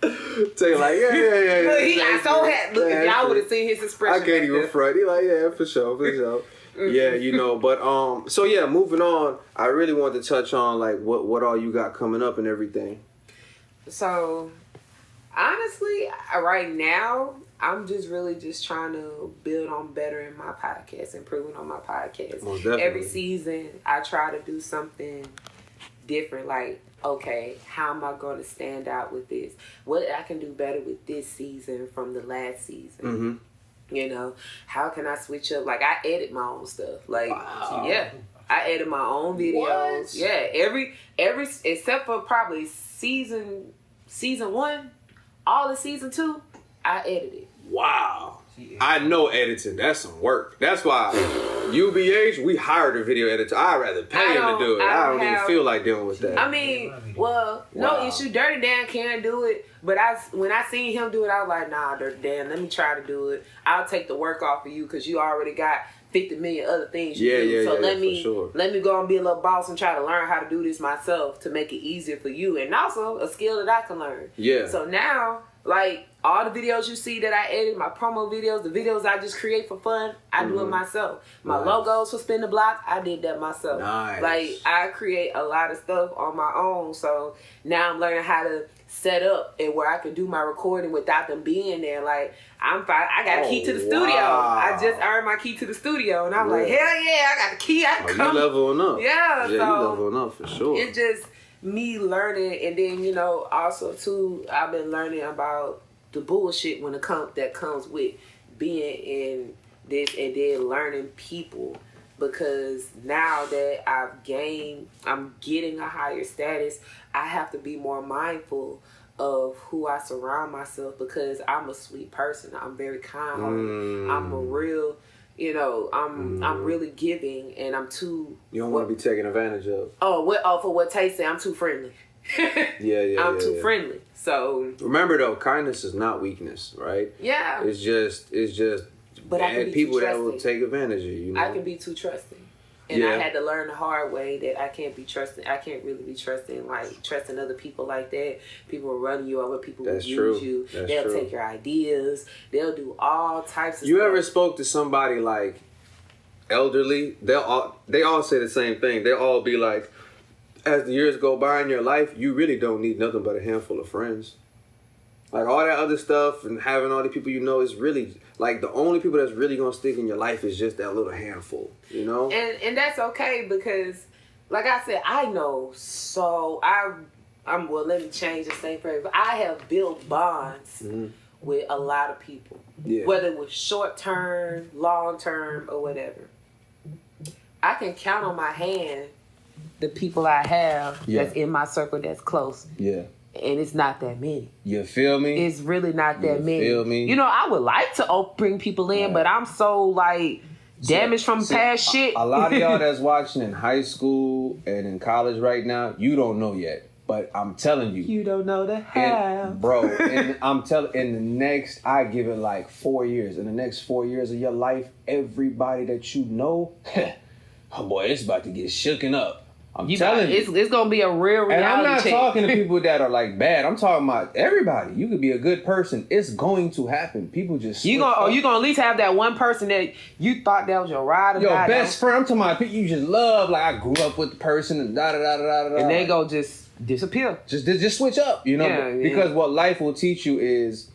please. Say like, yeah. Look, he got so happy. Look, if y'all would have seen his expression. I can't even front. He like, yeah, for sure. Yeah, you know. But so yeah, moving on. I really wanted to touch on like what all you got coming up and everything. So, honestly, right now, I'm just really just trying to build on better in my podcast, improving on my podcast. Most definitely. Every season, I try to do something different. Like, okay, how am I going to stand out with this? What I can do better with this season from the last season? Mm-hmm. You know, how can I switch up? Like, I edit my own stuff. Like, wow. Yeah, I edit my own videos. What? Yeah, every except for probably season 1, all of season 2, I edited. Wow. I know editing. That's some work. That's why UBH, we hired a video editor. I'd rather pay him to do it. I don't even feel like dealing with that. I mean, well, no issue. Dirty Dan can do it. But when I seen him do it, I was like, nah, Dirty Dan, let me try to do it. I'll take the work off of you because you already got 50 million other things you do. So let me go and be a little boss and try to learn how to do this myself to make it easier for you. And also a skill that I can learn. Yeah. So now Like, all the videos you see that I edit, my promo videos, the videos I just create for fun, I do it myself. My logos for Spin the Block, I did that myself. Nice. Like, I create a lot of stuff on my own. So now I'm learning how to set up and where I can do my recording without them being there. Like, I'm fine. I got a key to the studio. I just earned my key to the studio, and I'm like, hell yeah, I got the key. I can come. You leveling up. Yeah, you leveling up for sure. It's just me learning, and then, you know, also too, I've been learning about the bullshit when it comes with being in this, and then learning people, because now that I'm getting a higher status, I have to be more mindful of who I surround myself, because I'm a sweet person. I'm very kind-hearted. I'm a real, you know, I'm really giving, and I'm too. You don't want to be taken advantage of. For what Tay said, I'm too friendly. I'm too friendly. So remember though, kindness is not weakness, right? Yeah. It's just but bad people that will take advantage of you. You know? I can be too trusting. And I had to learn the hard way that I can't be trusting. I can't really be trusting other people like that. People will run you over. People will use you. They'll take your ideas. They'll do all types of stuff. You ever spoke to somebody like elderly? They all say the same thing. They all be like, as the years go by in your life, you really don't need nothing but a handful of friends. Like, all that other stuff and having all the people you know is really, like, the only people that's really going to stick in your life is just that little handful, you know? And that's okay, because, like I said, I know, so well, let me change the same phrase. I have built bonds with a lot of people, whether it was short term, long term, or whatever. I can count on my hand the people I have that's in my circle that's close. Yeah. And it's not that many. You feel me? It's really not that many. Feel me? You know, I would like to bring people in, but I'm so, like, damaged from past shit. A lot of y'all that's watching in high school and in college right now, you don't know yet. But I'm telling you. You don't know the half. Bro, and I'm telling, in the next, I give it like 4 years. In the next 4 years of your life, everybody that you know, oh boy, it's about to get shooken up. I'm telling you. It's going to be a real reality. And I'm not check. talking to people that are like bad. I'm talking about everybody. You could be a good person. It's going to happen. People just you gonna at least have that one person that you thought that was your ride or die. Your best friend. I'm talking about people you just love. Like, I grew up with the person and da-da-da-da-da-da. And they go just disappear. Just switch up, you know? Yeah, because what life will teach you is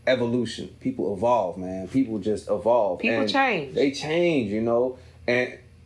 evolution. People evolve, man. People just evolve. People change. They change, you know?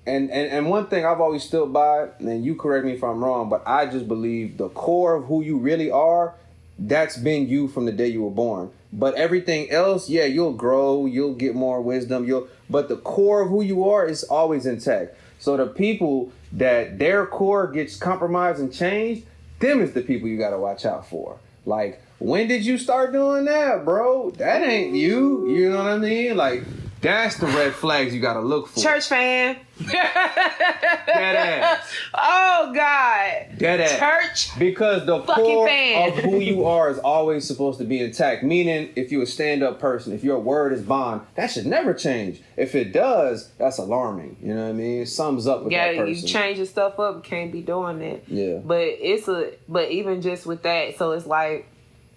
And one thing I've always stood by, and you correct me if I'm wrong, but I just believe the core of who you really are, that's been you from the day you were born. But everything else, yeah, you'll grow, you'll get more wisdom, but the core of who you are is always intact. So the people that their core gets compromised and changed, them is the people you gotta watch out for. Like, when did you start doing that, bro? That ain't you. You know what I mean? Like, that's the red flags you gotta look for. Church fan. Dead ass. Oh, God. Dead ass. Church. Because the core fan. of who you are is always supposed to be intact. Meaning, if you're a stand-up person, if your word is bond, that should never change. If it does, that's alarming. You know what I mean? It sums up with that person. You change your stuff up, you can't be doing that. Yeah. But even just with that, so it's like,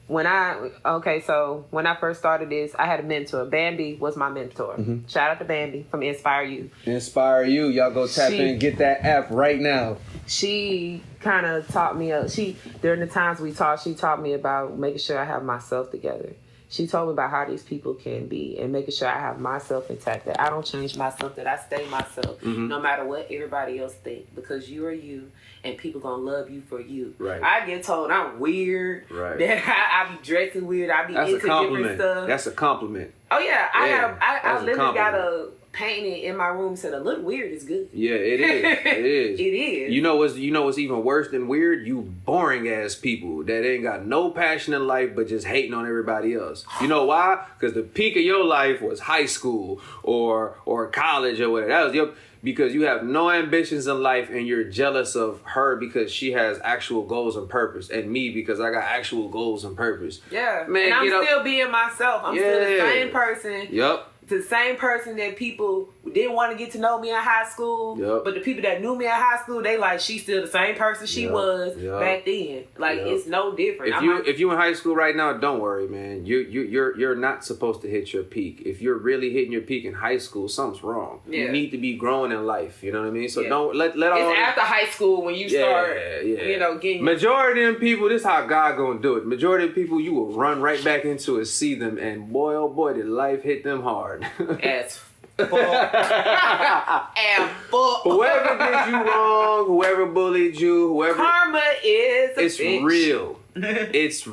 when I first started this, I had a mentor. Bambi was my mentor. Mm-hmm. Shout out to Bambi from Inspire You. Inspire You. Y'all go tap in, get that app right now. She kind of taught me, during the times we talked, she taught me about making sure I have myself together. She told me about how these people can be and making sure I have myself intact, that I don't change myself, that I stay myself, no matter what everybody else think, because you are you, and people gonna love you for you. Right. I get told I'm weird, right, that I be dressing weird, I be into different stuff. That's a compliment. Oh yeah, I literally got a painting in my room said a little weird is good. Yeah, it is. It is. It is. You know what's even worse than weird? You boring ass people that ain't got no passion in life but just hating on everybody else. You know why? Because the peak of your life was high school or college or whatever. That was because you have no ambitions in life and you're jealous of her because she has actual goals and purpose, and me because I got actual goals and purpose. Yeah, man, and I'm still being myself. I'm still the same person. Yep. the same person that people didn't want to get to know me in high school, but the people that knew me in high school, they like, she's still the same person she was back then. Like, it's no different. If you in high school right now, don't worry, man. You're not supposed to hit your peak. If you're really hitting your peak in high school, something's wrong. You need to be growing in life. You know what I mean? So don't let all. It's after high school when you start, you know, getting. Majority of them people, this is how God gonna do it. Majority of people, you will run right back into it, see them, and boy, oh boy, did life hit them hard. As fuck. And fuck. Whoever did you wrong, whoever bullied you, whoever. Karma is a It's bitch. Real.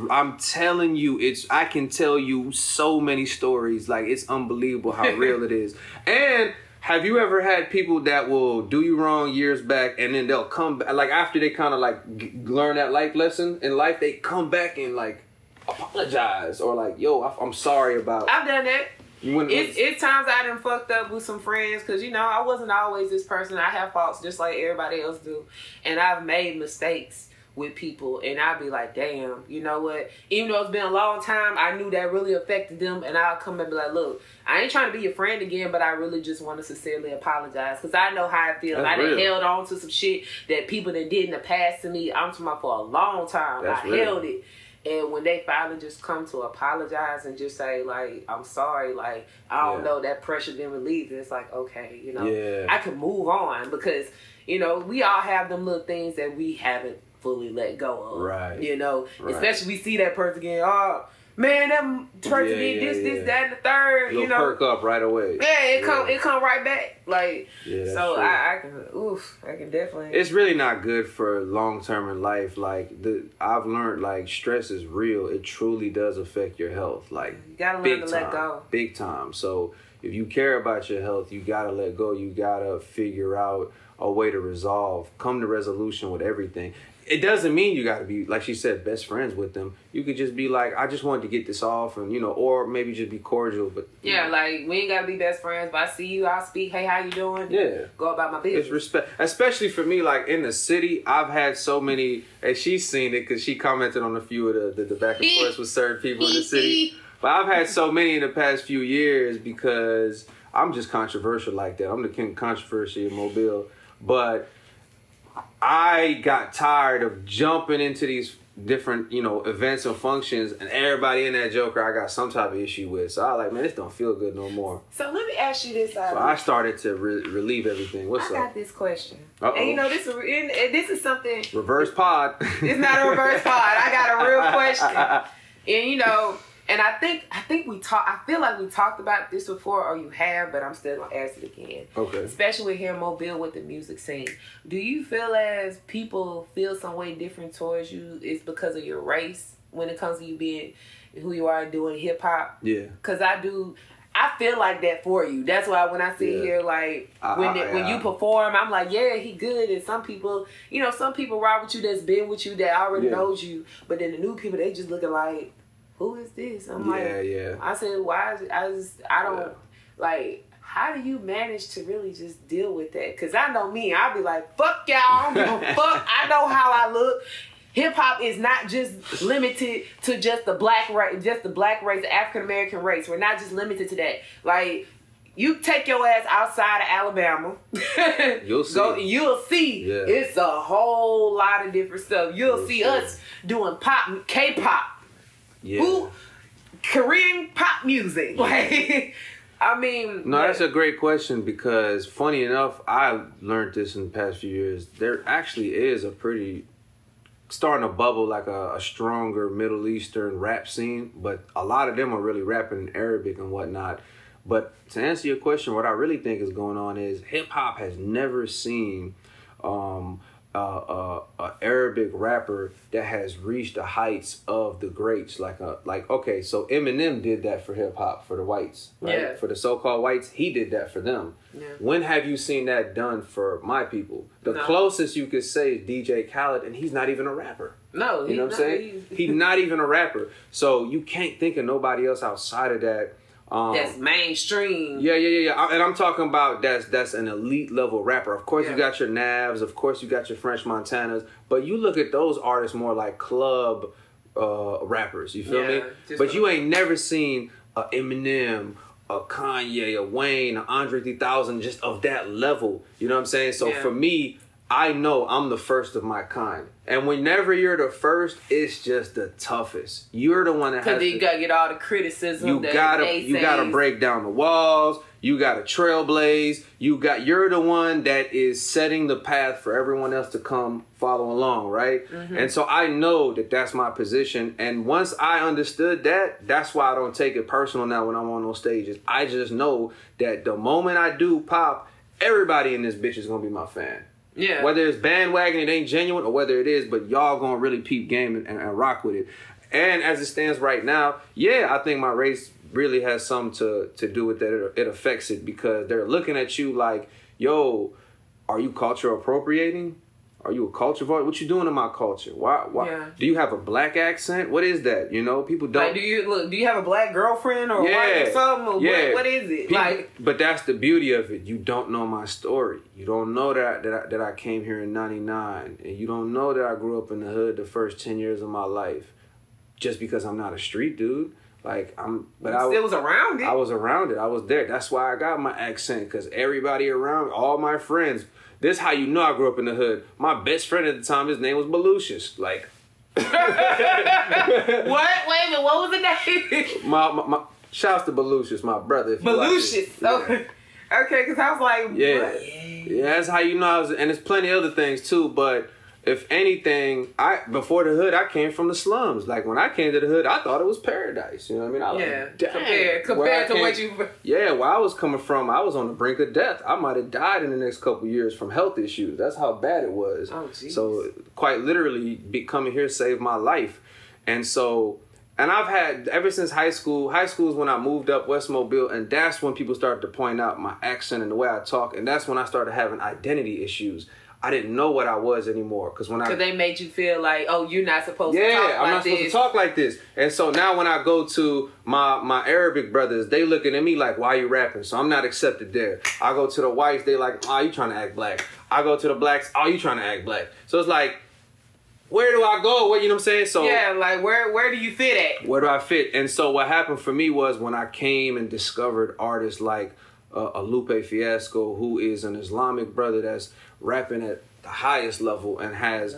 I'm telling you, I can tell you so many stories. Like, it's unbelievable how real it is. And have you ever had people that will do you wrong years back and then they'll come back, like after they kind of like learn that life lesson in life, they come back and like apologize or like, yo, I'm sorry about. I've done that. It's times I done fucked up with some friends because, you know, I wasn't always this person. I have faults just like everybody else do. And I've made mistakes with people and I'll be like, damn, you know what? Even though it's been a long time, I knew that really affected them, and I'll come and be like, look, I ain't trying to be your friend again, but I really just want to sincerely apologize because I know how it feels. I done held on to some shit that people that did in the past to me. I'm talking about for a long time. Held it. And when they finally just come to apologize and just say, like, I'm sorry, like, I don't know, that pressure been relieved. It's like, okay, you know, I can move on because, you know, we all have them little things that we haven't fully let go of. Right. You know, especially we see that person again, oh, man, that person did this, that, and the third. You'll perk up right away. Yeah, it come right back. Like, so I can definitely. It's really not good for long term in life. Like I've learned, like, stress is real. It truly does affect your health. Like, you gotta learn to let go. Big time. So if you care about your health, you gotta let go. You gotta figure out a way to come to resolution with everything. It doesn't mean you got to be, like she said, best friends with them. You could just be like, I just wanted to get this off, and, you know, or maybe just be cordial. But like, we ain't got to be best friends, but I see you, I'll speak, hey, how you doing? Yeah. Go about my business. It's respect. Especially for me, like, in the city, I've had so many, and she's seen it because she commented on a few of the back and forth with certain people in the city. But I've had so many in the past few years because I'm just controversial like that. I'm the king of controversy in Mobile. But I got tired of jumping into these different, you know, events and functions, and everybody in that joker I got some type of issue with. So I was like, man, this don't feel good no more. So let me ask you this. So I started to relieve everything. What's up? I got this question. And you know, this is something. Reverse pod. It's not a reverse pod. I got a real question. And you know, and I think I feel like we talked about this before, or you have, but I'm still gonna ask it again. Okay. Especially here in Mobile with the music scene. Do you feel as people feel some way different towards you is because of your race when it comes to you being who you are doing hip hop? Yeah. Cause I feel like that for you. That's why when I sit here, like, when you perform, I'm like, yeah, he good. And some people, you know, ride with you that's been with you, that already knows you. But then the new people, they just looking like, who is this? I'm like, I said, why is it? I don't, like, how do you manage to really just deal with that? Because I know me, I'll be like, fuck y'all, I don't give a fuck. I know how I look. Hip hop is not just limited to just the black race, the African American race. We're not just limited to that. Like, you take your ass outside of Alabama, you'll see. It's a whole lot of different stuff. You'll see us doing pop, K-pop. Yeah. Korean pop music. Like, I mean... No, that's a great question because, funny enough, I learned this in the past few years. There actually is a pretty... starting to bubble like a stronger Middle Eastern rap scene, but a lot of them are really rapping in Arabic and whatnot. But to answer your question, what I really think is going on is hip-hop has never seen... a Arabic rapper that has reached the heights of the greats, like okay, so Eminem did that for hip hop for the whites, right? For the so-called whites, he did that for them. When have you seen that done for my people? The closest you could say is DJ Khaled, and he's not even a rapper. No, you know what I'm saying? He's not even a rapper, so you can't think of nobody else outside of that. That's mainstream. Yeah. And I'm talking about that's an elite level rapper. Of course, you got your Navs. Of course, you got your French Montanas. But you look at those artists more like club rappers. You feel me? But you ain't never seen a Eminem a Kanye, a Wayne, a Andre 3000, just of that level. You know what I'm saying? So for me, I know I'm the first of my kind. And whenever you're the first, it's just the toughest. You're the one that has to... Because you got to get all the criticism. You gotta break down the walls. You gotta trailblaze. You're the one that is setting the path for everyone else to come follow along, right? Mm-hmm. And so I know that that's my position. And once I understood that, that's why I don't take it personal now when I'm on those stages. I just know that the moment I do pop, everybody in this bitch is gonna be my fan. Yeah. Whether it's bandwagon, it ain't genuine, or whether it is, but y'all gonna really peep game and rock with it. And as it stands right now, yeah, I think my race really has something to do with that. It affects it because they're looking at you like, yo, are you culture appropriating? Are you a culture void? What you doing in my culture? Why? Yeah. Do you have a black accent? What is that? You know, people don't. Like, do you have a black girlfriend or wife or something? Or what is it? People, but that's the beauty of it. You don't know my story. You don't know that I came here in '99, and you don't know that I grew up in the hood the first 10 years of my life. Just because I'm not a street dude. Like I was around it. I was around it. I was there. That's why I got my accent, because everybody around, all my friends. This how you know I grew up in the hood. My best friend at the time, his name was Belucius. Like, what? Wait a minute. What was the name? my shouts to Belucius, my brother. Belucius. Okay, because I was like, what? Yeah, that's how you know I was. And there's plenty of other things too, but. If anything, before the hood, I came from the slums. Like, when I came to the hood, I thought it was paradise. You know what I mean? Compared to what you... Yeah, where I was coming from, I was on the brink of death. I might have died in the next couple years from health issues. That's how bad it was. Oh, jeez. So, quite literally, coming here saved my life. And so... And I've had, ever since high school is when I moved up West Mobile, and that's when people started to point out my accent and the way I talk, and that's when I started having identity issues. I didn't know what I was anymore, because they made you feel like, oh, you're not supposed to talk like this. Yeah, I'm not supposed to talk like this. And so now when I go to my Arabic brothers, they looking at me like, why you rapping? So I'm not accepted there. I go to the whites, they like, oh, you trying to act black. I go to the blacks, oh, you trying to act black. So it's like, where do I go? You know what I'm saying? So yeah, like where do you fit at? Where do I fit? And so what happened for me was when I came and discovered artists like a Lupe Fiasco, who is an Islamic brother that's rapping at the highest level and has,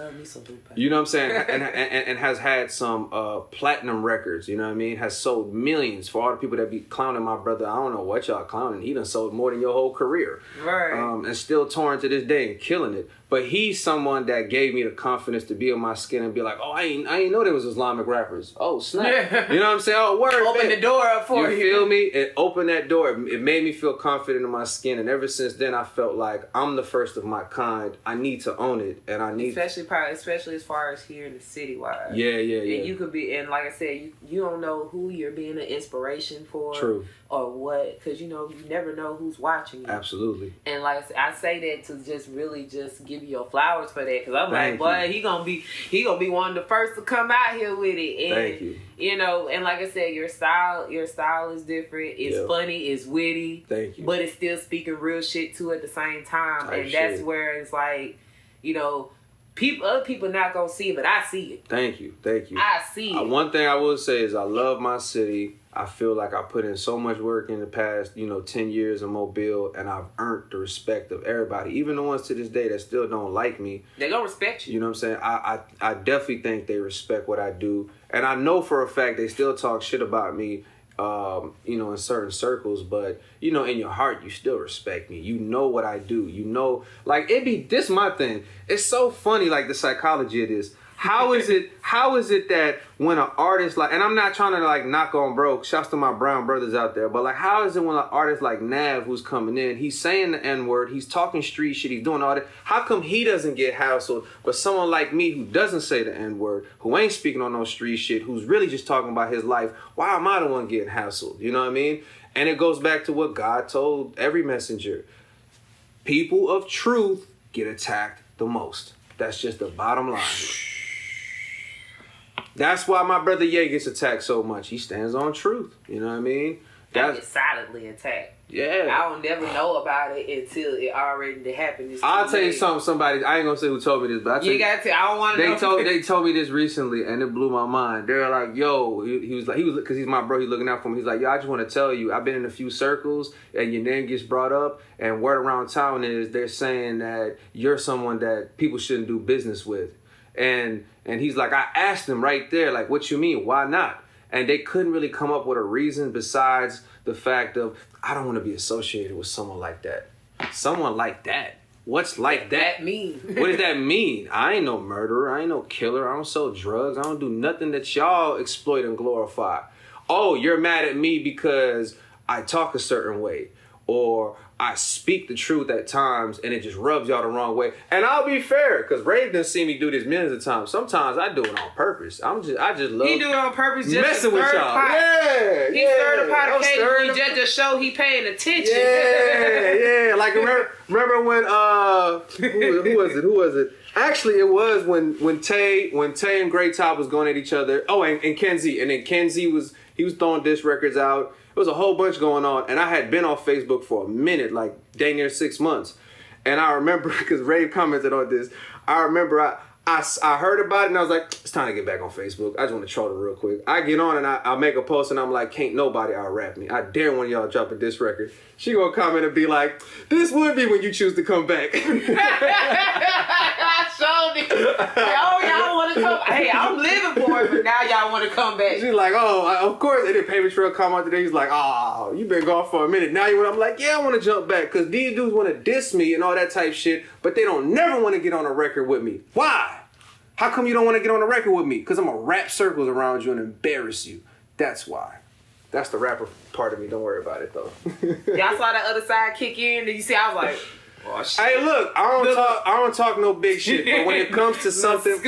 you know what I'm saying, and has had some platinum records, you know what I mean, has sold millions. For all the people that be clowning my brother, I don't know what y'all clowning, he done sold more than your whole career. Right. And still touring to this day and killing it. But he's someone that gave me the confidence to be on my skin and be like, oh, I ain't know there was Islamic rappers. Oh, snap. Yeah. You know what I'm saying? Oh, word. Open the door up for you. You feel me? It opened that door. It made me feel confident in my skin. And ever since then, I felt like I'm the first of my kind. I need to own it. And I need... Especially as far as here in the city-wise. Yeah. And you could be... And like I said, you don't know who you're being an inspiration for. True. Or what. Because, you never know who's watching you. Absolutely. And like I say that to just really just give you your flowers for that, because I'm like, boy, he gonna be one of the first to come out here with it. And thank you. And like I said, your style is different. It's funny, it's witty. Thank you. But it's still speaking real shit too at the same time. And that's where it's like, other people not gonna see it, but I see it. Thank you. I see it. One thing I will say is I love my city. I feel like I put in so much work in the past, 10 years in Mobile, and I've earned the respect of everybody, even the ones to this day that still don't like me. They gonna respect you. You know what I'm saying? I definitely think they respect what I do, and I know for a fact they still talk shit about me, in certain circles, but in your heart you still respect me. You know what I do. This my thing. It's so funny, like the psychology of this. How is it that when an artist and I'm not trying to knock on bro, shouts to my brown brothers out there, but how is it when an artist like Nav, who's coming in, he's saying the N-word, he's talking street shit, he's doing all that, how come he doesn't get hassled, but someone like me who doesn't say the N-word, who ain't speaking on no street shit, who's really just talking about his life, why am I the one getting hassled? You know what I mean? And it goes back to what God told every messenger. People of truth get attacked the most. That's just the bottom line. That's why my brother Ye gets attacked so much. He stands on truth. You know what I mean? Like it's solidly intact. Yeah. I don't never know about it until it already happened. I'll tell you something. Somebody, I ain't gonna say who told me this, but you got to. I don't want to know. They told me this recently, and it blew my mind. They're like, "Yo," he was because he's my bro. He's looking out for me. He's like, "Yo, I just want to tell you, I've been in a few circles, and your name gets brought up, and word around town is they're saying that you're someone that people shouldn't do business with." And he's like, I asked him right there, like, "What you mean? Why not?" And they couldn't really come up with a reason besides the fact of, I don't want to be associated with someone like that. Someone like that. What's like that? mean? What does that mean? I ain't no murderer. I ain't no killer. I don't sell drugs. I don't do nothing that y'all exploit and glorify. Oh, you're mad at me because I talk a certain way, or I speak the truth at times and it just rubs y'all the wrong way. And I'll be fair, because Rave done seen me do this millions of times. Sometimes I do it on purpose. I just love he do it on purpose just messing with y'all. Pot. Yeah, he stirred a pot occasionally just to show he paying attention. Yeah. Like remember when who was it? Actually, it was when Tay and Grey Top was going at each other. Oh, and Kenzie, and then Kenzie was throwing diss records out. There was a whole bunch going on, and I had been off Facebook for a minute, like dang near 6 months. And I remember, because Rave commented on this, I remember I heard about it and I was like, it's time to get back on Facebook. I just want to troll it real quick. I get on and I'll make a post and I'm like, can't nobody out-rap me. I dare one of y'all drop a diss record. She gonna comment and be like, this would be when you choose to come back. I showed it. Oh, y'all want to come? Hey, I'm living for it, but now y'all want to come back. She's like, oh, of course. And then Paper Trail comment today. He's like, oh, you been gone for a minute. Now you want? I'm like, yeah, I want to jump back because these dudes want to diss me and all that type shit, but they don't never want to get on a record with me. Why? How come you don't want to get on a record with me? Because I'm going to wrap circles around you and embarrass you. That's why. That's the rapper part of me. Don't worry about it, though. Y'all saw that other side kick in? Did you see? I was like, oh, shit. Hey, look, I don't talk no big shit, but when it comes to something,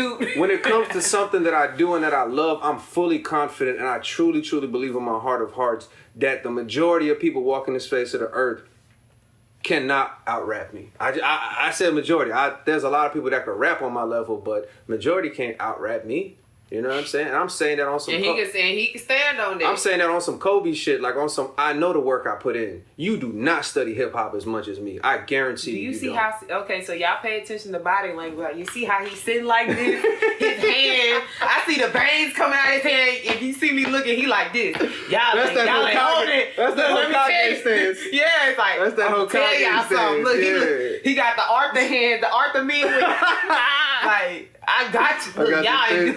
that I do and that I love, I'm fully confident, and I truly, truly believe in my heart of hearts that the majority of people walking this face of the earth cannot out-rap me. I said majority. There's a lot of people that can rap on my level, but majority can't out-rap me. You know what I'm saying? And I'm saying that on some... And he can stand on that. I'm saying that on some Kobe shit, like on some... I know the work I put in. You do not study hip-hop as much as me. I guarantee you. Do you see don't. how... Okay, so y'all pay attention to body language. You see how he's sitting like this? His hand... I see the veins coming out of his hand. If you see me looking, he like this. Y'all ain't holding it. That's that Hokage stance. Yeah, it's like... That's that Hokage stance. Look, yeah. he got the Arthur hand, the Arthur me with... Like, I got you. Look, y'all ain't...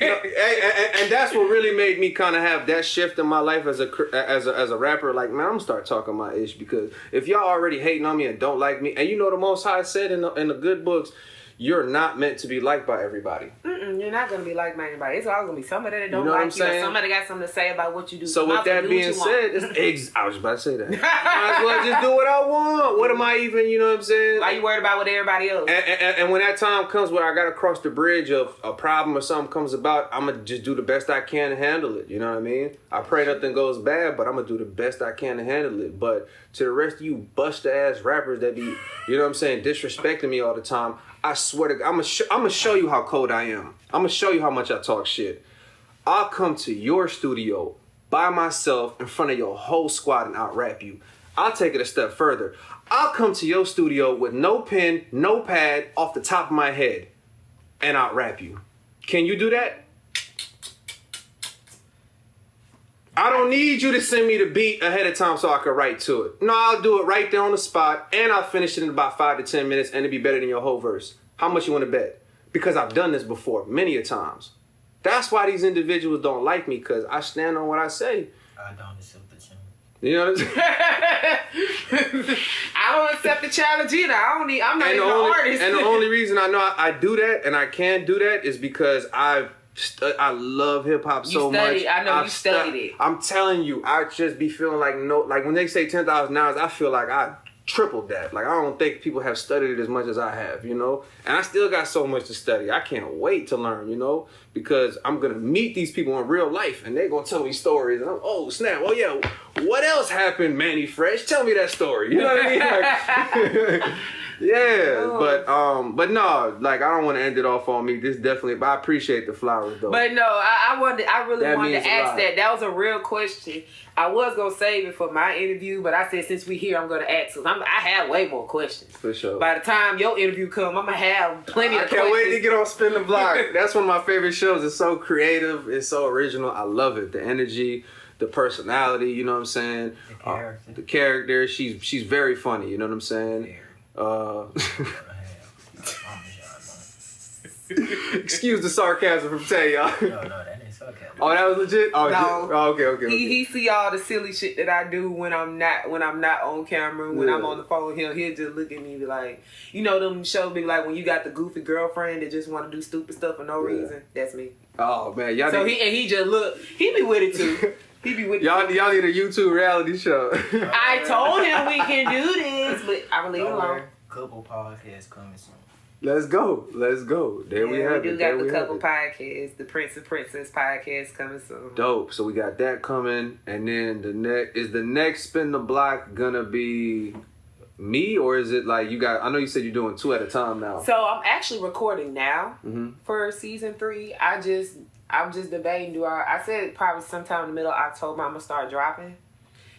And that's what really made me kind of have that shift in my life as a rapper. Like, man, I'm gonna start talking my ish, because if y'all already hating on me and don't like me, and you know the Most High said in the good books, you're not meant to be liked by everybody. You're not going to be liked by anybody. It's always going to be somebody that don't like you, or somebody got something to say about what you do. So with that being said, I was about to say that. Might as well just do what I want. What am I even, you know what I'm saying? Why you worried about what everybody else? And when that time comes where I got to cross the bridge of a problem or something comes about, I'm going to just do the best I can to handle it. You know what I mean? I pray nothing goes bad, but I'm going to do the best I can to handle it. But to the rest of you bust-ass rappers that be, you know what I'm saying, disrespecting me all the time, I swear to God, I'm gonna show you how cold I am. I'm gonna show you how much I talk shit. I'll come to your studio by myself in front of your whole squad and out-rap you. I'll take it a step further. I'll come to your studio with no pen, no pad, off the top of my head, and out-rap you. Can you do that? I don't need you to send me the beat ahead of time so I can write to it. No, I'll do it right there on the spot, and I'll finish it in about 5 to 10 minutes, and it'll be better than your whole verse. How much you want to bet? Because I've done this before, many a times. That's why these individuals don't like me, because I stand on what I say. I don't accept the challenge. You know what I'm saying? I don't accept the challenge either. I'm not even an artist. And the only reason I know I do that, and I can do that, is because I love hip hop so much. I know you studied it. I'm telling you, I just be feeling like when they say 10,000 hours, I feel like I tripled that. Like, I don't think people have studied it as much as I have, you know? And I still got so much to study. I can't wait to learn, you know? Because I'm going to meet these people in real life, and they're going to tell me stories. And I'm, oh, snap. Oh, yeah. What else happened, Manny Fresh? Tell me that story. You know what I mean? Like, but no, like I don't want to end it off on me. This definitely, but I appreciate the flowers though. But no, I really wanted to ask that. That was a real question. I was gonna save it for my interview, but I said since we here, I'm gonna ask. Cause I have way more questions. For sure. By the time your interview come, I'm gonna have plenty of questions. I can't wait to get on Spin the Block. That's one of my favorite shows. It's so creative. It's so original. I love it. The energy, the personality. You know what I'm saying? The character. She's very funny. You know what I'm saying? Excuse the sarcasm from Tay, y'all. No, that ain't sarcasm. Oh, that was legit. Oh, no. Okay. He see all the silly shit that I do when I'm not on camera. When I'm on the phone, he'll just look at me and be like, you know them shows be like when you got the goofy girlfriend that just want to do stupid stuff for no reason. That's me. Oh man, y'all. So he just look. He be with it too. He be with y'all need a YouTube reality show. I told him we can do this, but I'm gonna leave it alone. Couple podcasts coming soon. Let's go. There we have it. We do got the couple podcasts, the Prince and Princess podcast coming soon. Dope. So we got that coming, and then the next Spin the Block gonna be me, or is it like you got? I know you said you're doing 2 at a time now. So I'm actually recording now for season 3. I'm just debating. I said probably sometime in the middle of October I'm gonna start dropping.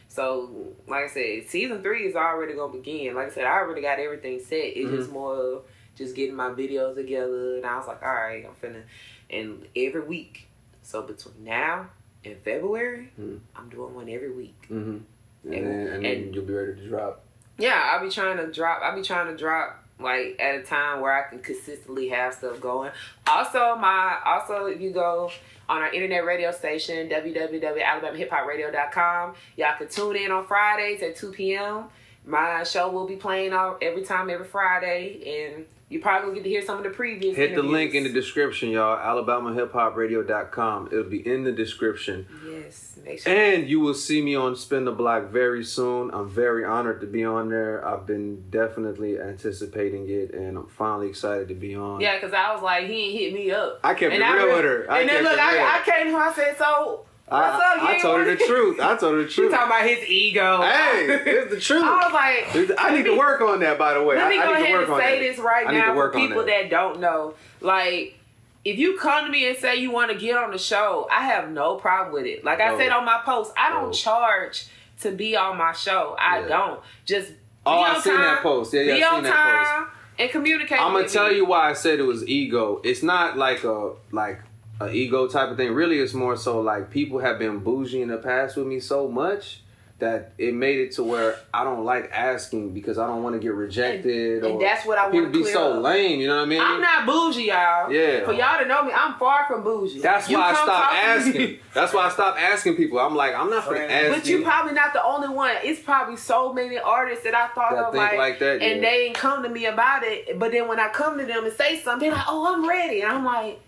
So, like I said, season 3 is already gonna begin. Like I said, I already got everything set. It's just more of just getting my videos together. And I was like, all right, I'm finna. And every week. So between now and February, I'm doing one every week. And then you'll be ready to drop. Yeah, I'll be trying to drop like at a time where I can consistently have stuff going. Also, if you go on our internet radio station, www.alabamahiphopradio.com, y'all can tune in on Fridays at 2 p.m. My show will be playing every Friday, and you probably will get to hear some of the previous Hit interviews. the link in the description, y'all. alabamahiphopradio.com. It'll be in the description. Yes. Make sure. And you will see me on Spin the Block very soon. I'm very honored to be on there. I've been definitely anticipating it, and I'm finally excited to be on. Yeah, because I was like, he ain't hit me up. I kept it real with her. And then look, I came to her, I said, so... What's up? I told her the truth. She talking about his ego. Hey, it's the truth. I was like, I need to work on that, by the way. Let me go ahead and say this right now for people that don't know. Like, if you come to me and say you want to get on the show, I have no problem with it. Like I said on my post, I don't charge to be on my show. I don't. Just be on I seen that post. Yeah, be I on seen that time post. and communicate. I'm gonna tell you why I said it was ego. It's not like a ego type of thing. Really, it's more so like people have been bougie in the past with me so much that it made it to where I don't like asking because I don't want to get rejected. And that's what I want to be so lame, you know what I mean? I'm not bougie, y'all. Yeah. For y'all to know me, I'm far from bougie. That's why I stopped asking. That's why I stopped asking people. I'm like, I'm not gonna ask But you're probably not the only one. It's probably so many artists that I thought of like that, and they ain't come to me about it. But then when I come to them and say something, they're like, oh, I'm ready. And I'm like,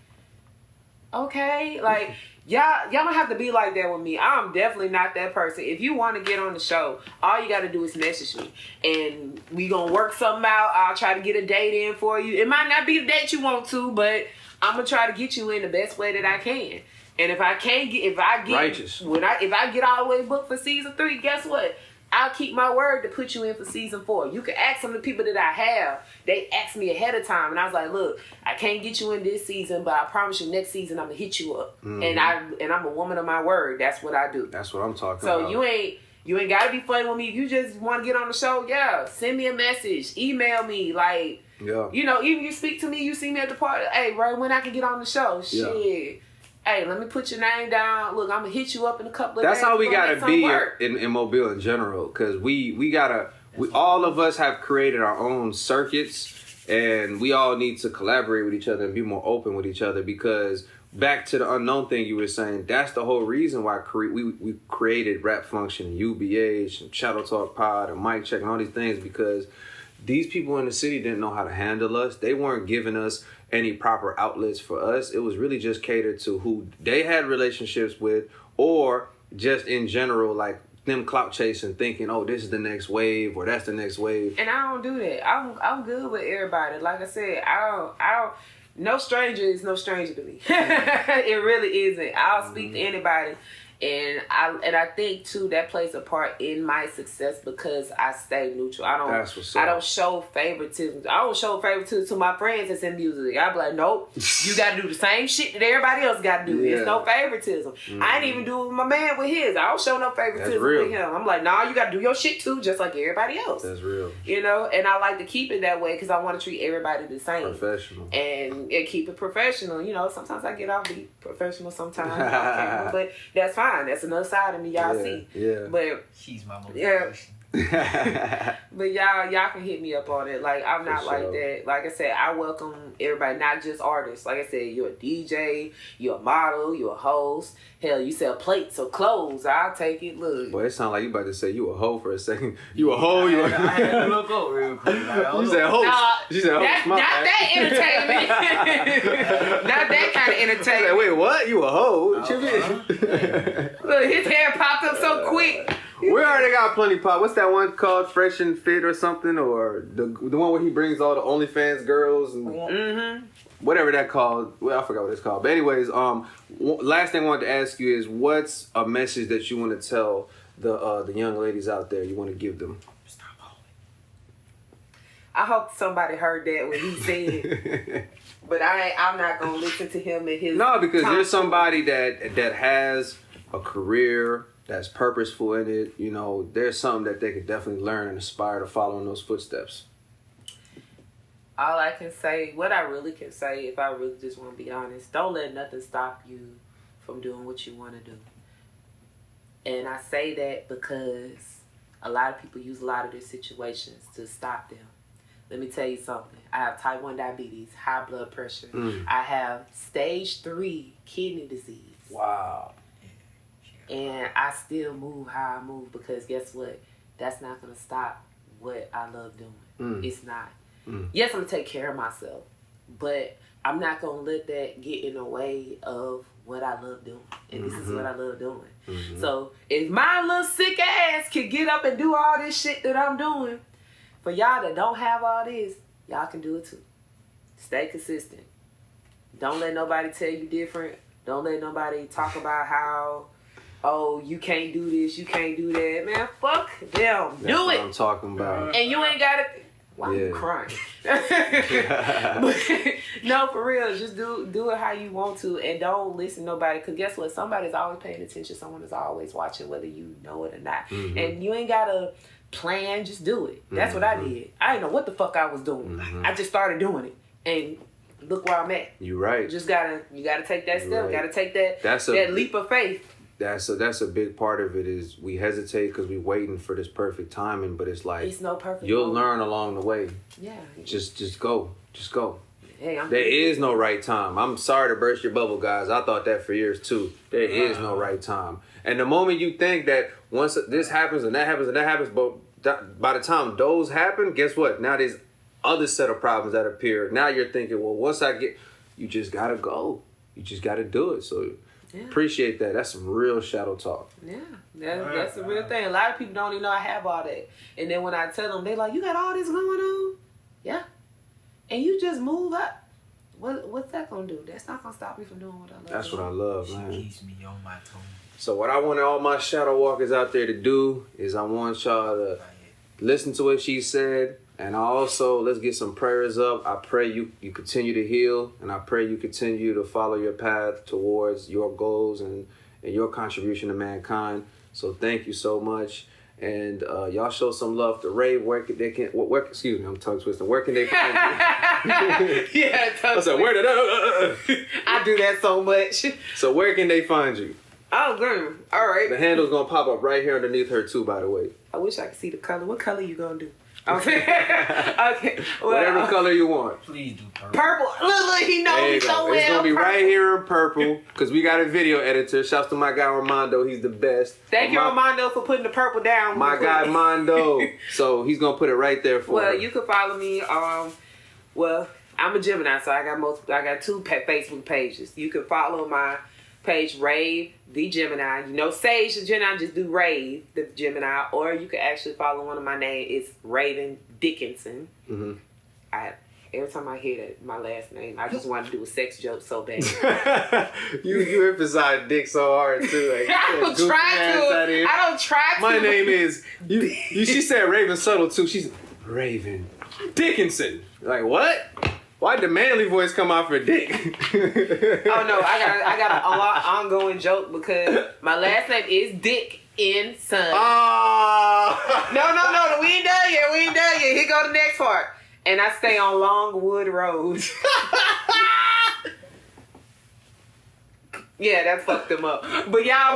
okay, like y'all don't have to be like that with me. I'm definitely not that person. If you want to get on the show, all you got to do is message me, and we gonna work something out. I'll try to get a date in for you. It might not be the date you want to, but I'm gonna try to get you in the best way that I can. And if I get righteous, if I get all the way booked for season 3, guess what? I'll keep my word to put you in for season 4. You can ask some of the people that I have. They asked me ahead of time, and I was like, "Look, I can't get you in this season, but I promise you, next season I'm gonna hit you up." And I'm a woman of my word. That's what I do. That's what I'm talking about. So you ain't gotta be funny with me. If you just want to get on the show, send me a message, email me, like, you know, even you speak to me, you see me at the party. Hey, Ray, when I can get on the show? Shit. Hey, let me put your name down. Look, I'm gonna hit you up in a couple of days. That's how we gotta be in Mobile in general, because we all of us have created our own circuits, and we all need to collaborate with each other and be more open with each other. Because back to the unknown thing you were saying, that's the whole reason why we created Rap Function and UBH and Shadow Talk Pod and Mic Check and all these things, because these people in the city didn't know how to handle us. They weren't giving us any proper outlets for us. It was really just catered to who they had relationships with, or just in general, like them clout chasing, thinking, oh, this is the next wave or that's the next wave. And I don't do that. I'm good with everybody. Like I said, I don't. No stranger is no stranger to me. It really isn't. I'll speak to anybody. And I think too that plays a part in my success because I stay neutral. I don't show favoritism. I don't show favoritism to my friends that's in music. I be like, nope, you got to do the same shit that everybody else got to do. There's no favoritism. I ain't even do it with my man with his. I don't show no favoritism with him. I'm like, nah, you got to do your shit too, just like everybody else. That's real. You know, and I like to keep it that way because I want to treat everybody the same. Professional. And keep it professional. You know, sometimes I get off be professional sometimes off camera, but that's fine. That's another side of me y'all see. Yeah. But she's my motivation. But y'all can hit me up on it. Like I'm not like that. Like I said, I welcome everybody, not just artists. Like I said, you're a DJ, you're a model, you're a host. Hell, you sell plates or clothes. I'll take it. Look. Boy, it sound like you about to say you a hoe for a second. You a hoe? You I had to look up real quick. You said host. She said host. Not that entertainment. Not that kind of entertainment. Wait, what? You a hoe? What you mean? Look, his hair popped up so quick. We already got plenty pop. What's that one called? Fresh and Fit or something? Or the one where he brings all the OnlyFans girls and whatever that called. Well, I forgot what it's called. But anyways, last thing I wanted to ask you is, what's a message that you want to tell the young ladies out there? You want to give them? Stop holding. I hope somebody heard that when he said it. But I'm not gonna listen to him and his. No, because you're somebody that has a career that's purposeful in it. You know, there's something that they could definitely learn and aspire to follow in those footsteps. All I can say, what I really can say, if I really just want to be honest, don't let nothing stop you from doing what you want to do. And I say that because a lot of people use a lot of their situations to stop them. Let me tell you something. I have type 1 diabetes, high blood pressure. I have stage 3 kidney disease. Wow. And I still move how I move because guess what? That's not going to stop what I love doing. It's not. Yes, I'm going to take care of myself, but I'm not going to let that get in the way of what I love doing. And this is what I love doing. So if my little sick ass can get up and do all this shit that I'm doing, for y'all that don't have all this, y'all can do it too. Stay consistent. Don't let nobody tell you different. Don't let nobody talk about how, oh, you can't do this, you can't do that. Man, fuck them. That's do what it. I'm talking about. And you ain't got to... Why you crying? But, no, for real. Just do it how you want to. And don't listen to nobody. Because guess what? Somebody's always paying attention. Someone is always watching, whether you know it or not. And you ain't got to plan. Just do it. That's what I did. I didn't know what the fuck I was doing. I just started doing it. And look where I'm at. You're right. You gotta take that step. Right. Gotta take that leap of faith. That's a big part of it is we hesitate because we waiting for this perfect timing, but it's like it's no perfect. You'll learn along the way. Yeah. Just go. Hey, there is no right time. I'm sorry to burst your bubble, guys. I thought that for years too. There is no right time. And the moment you think that once this happens and that happens and that happens, but by the time those happen, guess what? Now there's other set of problems that appear. Now you're thinking, well, once I get, you just gotta go. You just gotta do it. So. Yeah. Appreciate that. That's some real shadow talk. Yeah, that's a real thing. A lot of people don't even know I have all that. And then when I tell them, they like, you got all this going on? Yeah. And you just move up. What's that going to do? That's not going to stop me from doing what I love. That's what I love, man. She keeps me on my toes. So what I want all my shadow walkers out there to do is I want y'all to listen to what she said. And also, let's get some prayers up. I pray you continue to heal, and I pray you continue to follow your path towards your goals and your contribution to mankind. So thank you so much. And y'all show some love to Rave. Excuse me, I'm tongue twisting. Where can they find you? Yeah, I said, where did I do that so much. So where can they find you? Oh, good. All right. The handle's going to pop up right here underneath her too, by the way. I wish I could see the color. What color you going to do? Okay. Okay. Well, whatever color you want. Please do purple. Purple. Look, he knows me so well. It's going to be right here in purple because we got a video editor. Shouts to my guy, Armando. He's the best. Thank you, Armando, for putting the purple down. My guy, Mondo. So he's going to put it right there for Well, her. you can follow me. Well, I'm a Gemini, so I got 2 Facebook pages. You can follow my page, Rave, the Gemini. You know, Sage, the Gemini, just do Rave, the Gemini. Or you can actually follow one of my names. It's Raven Dickinson. I Every time I hear that, my last name, I just want to do a sex joke so bad. you emphasize dick so hard too. Like, I don't try to. My name is she said Raven Subtle too. She's Raven Dickinson. Like what? Why'd the manly voice come out for Dick? Oh no, I got a lot ongoing joke because my last name is Dickinson. Oh. No, we ain't done yet. Here go the next part. And I stay on Longwood Road. Yeah, that fucked them up. But y'all,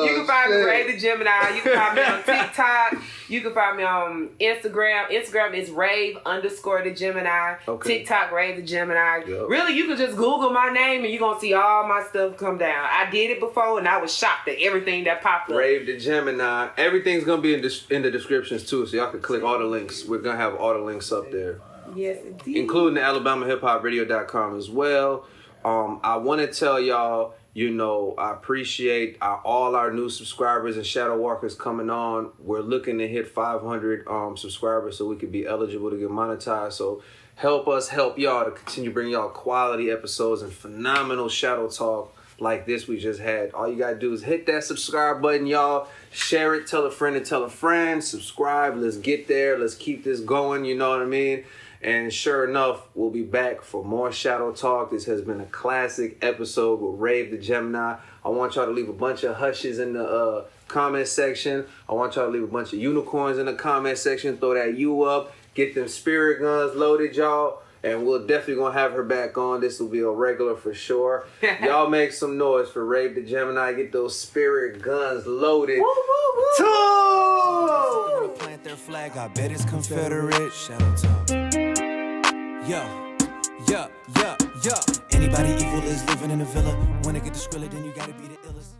you can find me Rave the Gemini. You can find me on TikTok. You can find me on Instagram. Instagram is Rave_the Gemini. Okay. TikTok Rave the Gemini. Yep. Really, you can just Google my name and you're gonna see all my stuff come down. I did it before and I was shocked at everything that popped up. Rave the Gemini. Everything's gonna be in the descriptions too, so y'all can click all the links. We're gonna have all the links up there. Yes, indeed. Including the AlabamaHipHopRadio.com as well. I want to tell y'all, I appreciate all our new subscribers and Shadow Walkers coming on. We're looking to hit 500 subscribers so we can be eligible to get monetized. So help us help y'all to continue bringing y'all quality episodes and phenomenal Shadow Talk like this we just had. All you got to do is hit that subscribe button, y'all. Share it, tell a friend to tell a friend. Subscribe. Let's get there. Let's keep this going. You know what I mean? And sure enough, we'll be back for more Shadow Talk. This has been a classic episode with Rave the Gemini. I want y'all to leave a bunch of hushes in the comment section. I want y'all to leave a bunch of unicorns in the comment section. Throw that U up. Get them spirit guns loaded, y'all. And we're definitely going to have her back on. This will be a regular for sure. Y'all make some noise for Rave the Gemini. Get those spirit guns loaded. Woo, woo, woo. Plant their flag, I bet it's Confederate. Shadow Talk. Yeah. Anybody evil is living in a villa. Wanna get the Skrilla, then you gotta be the illest.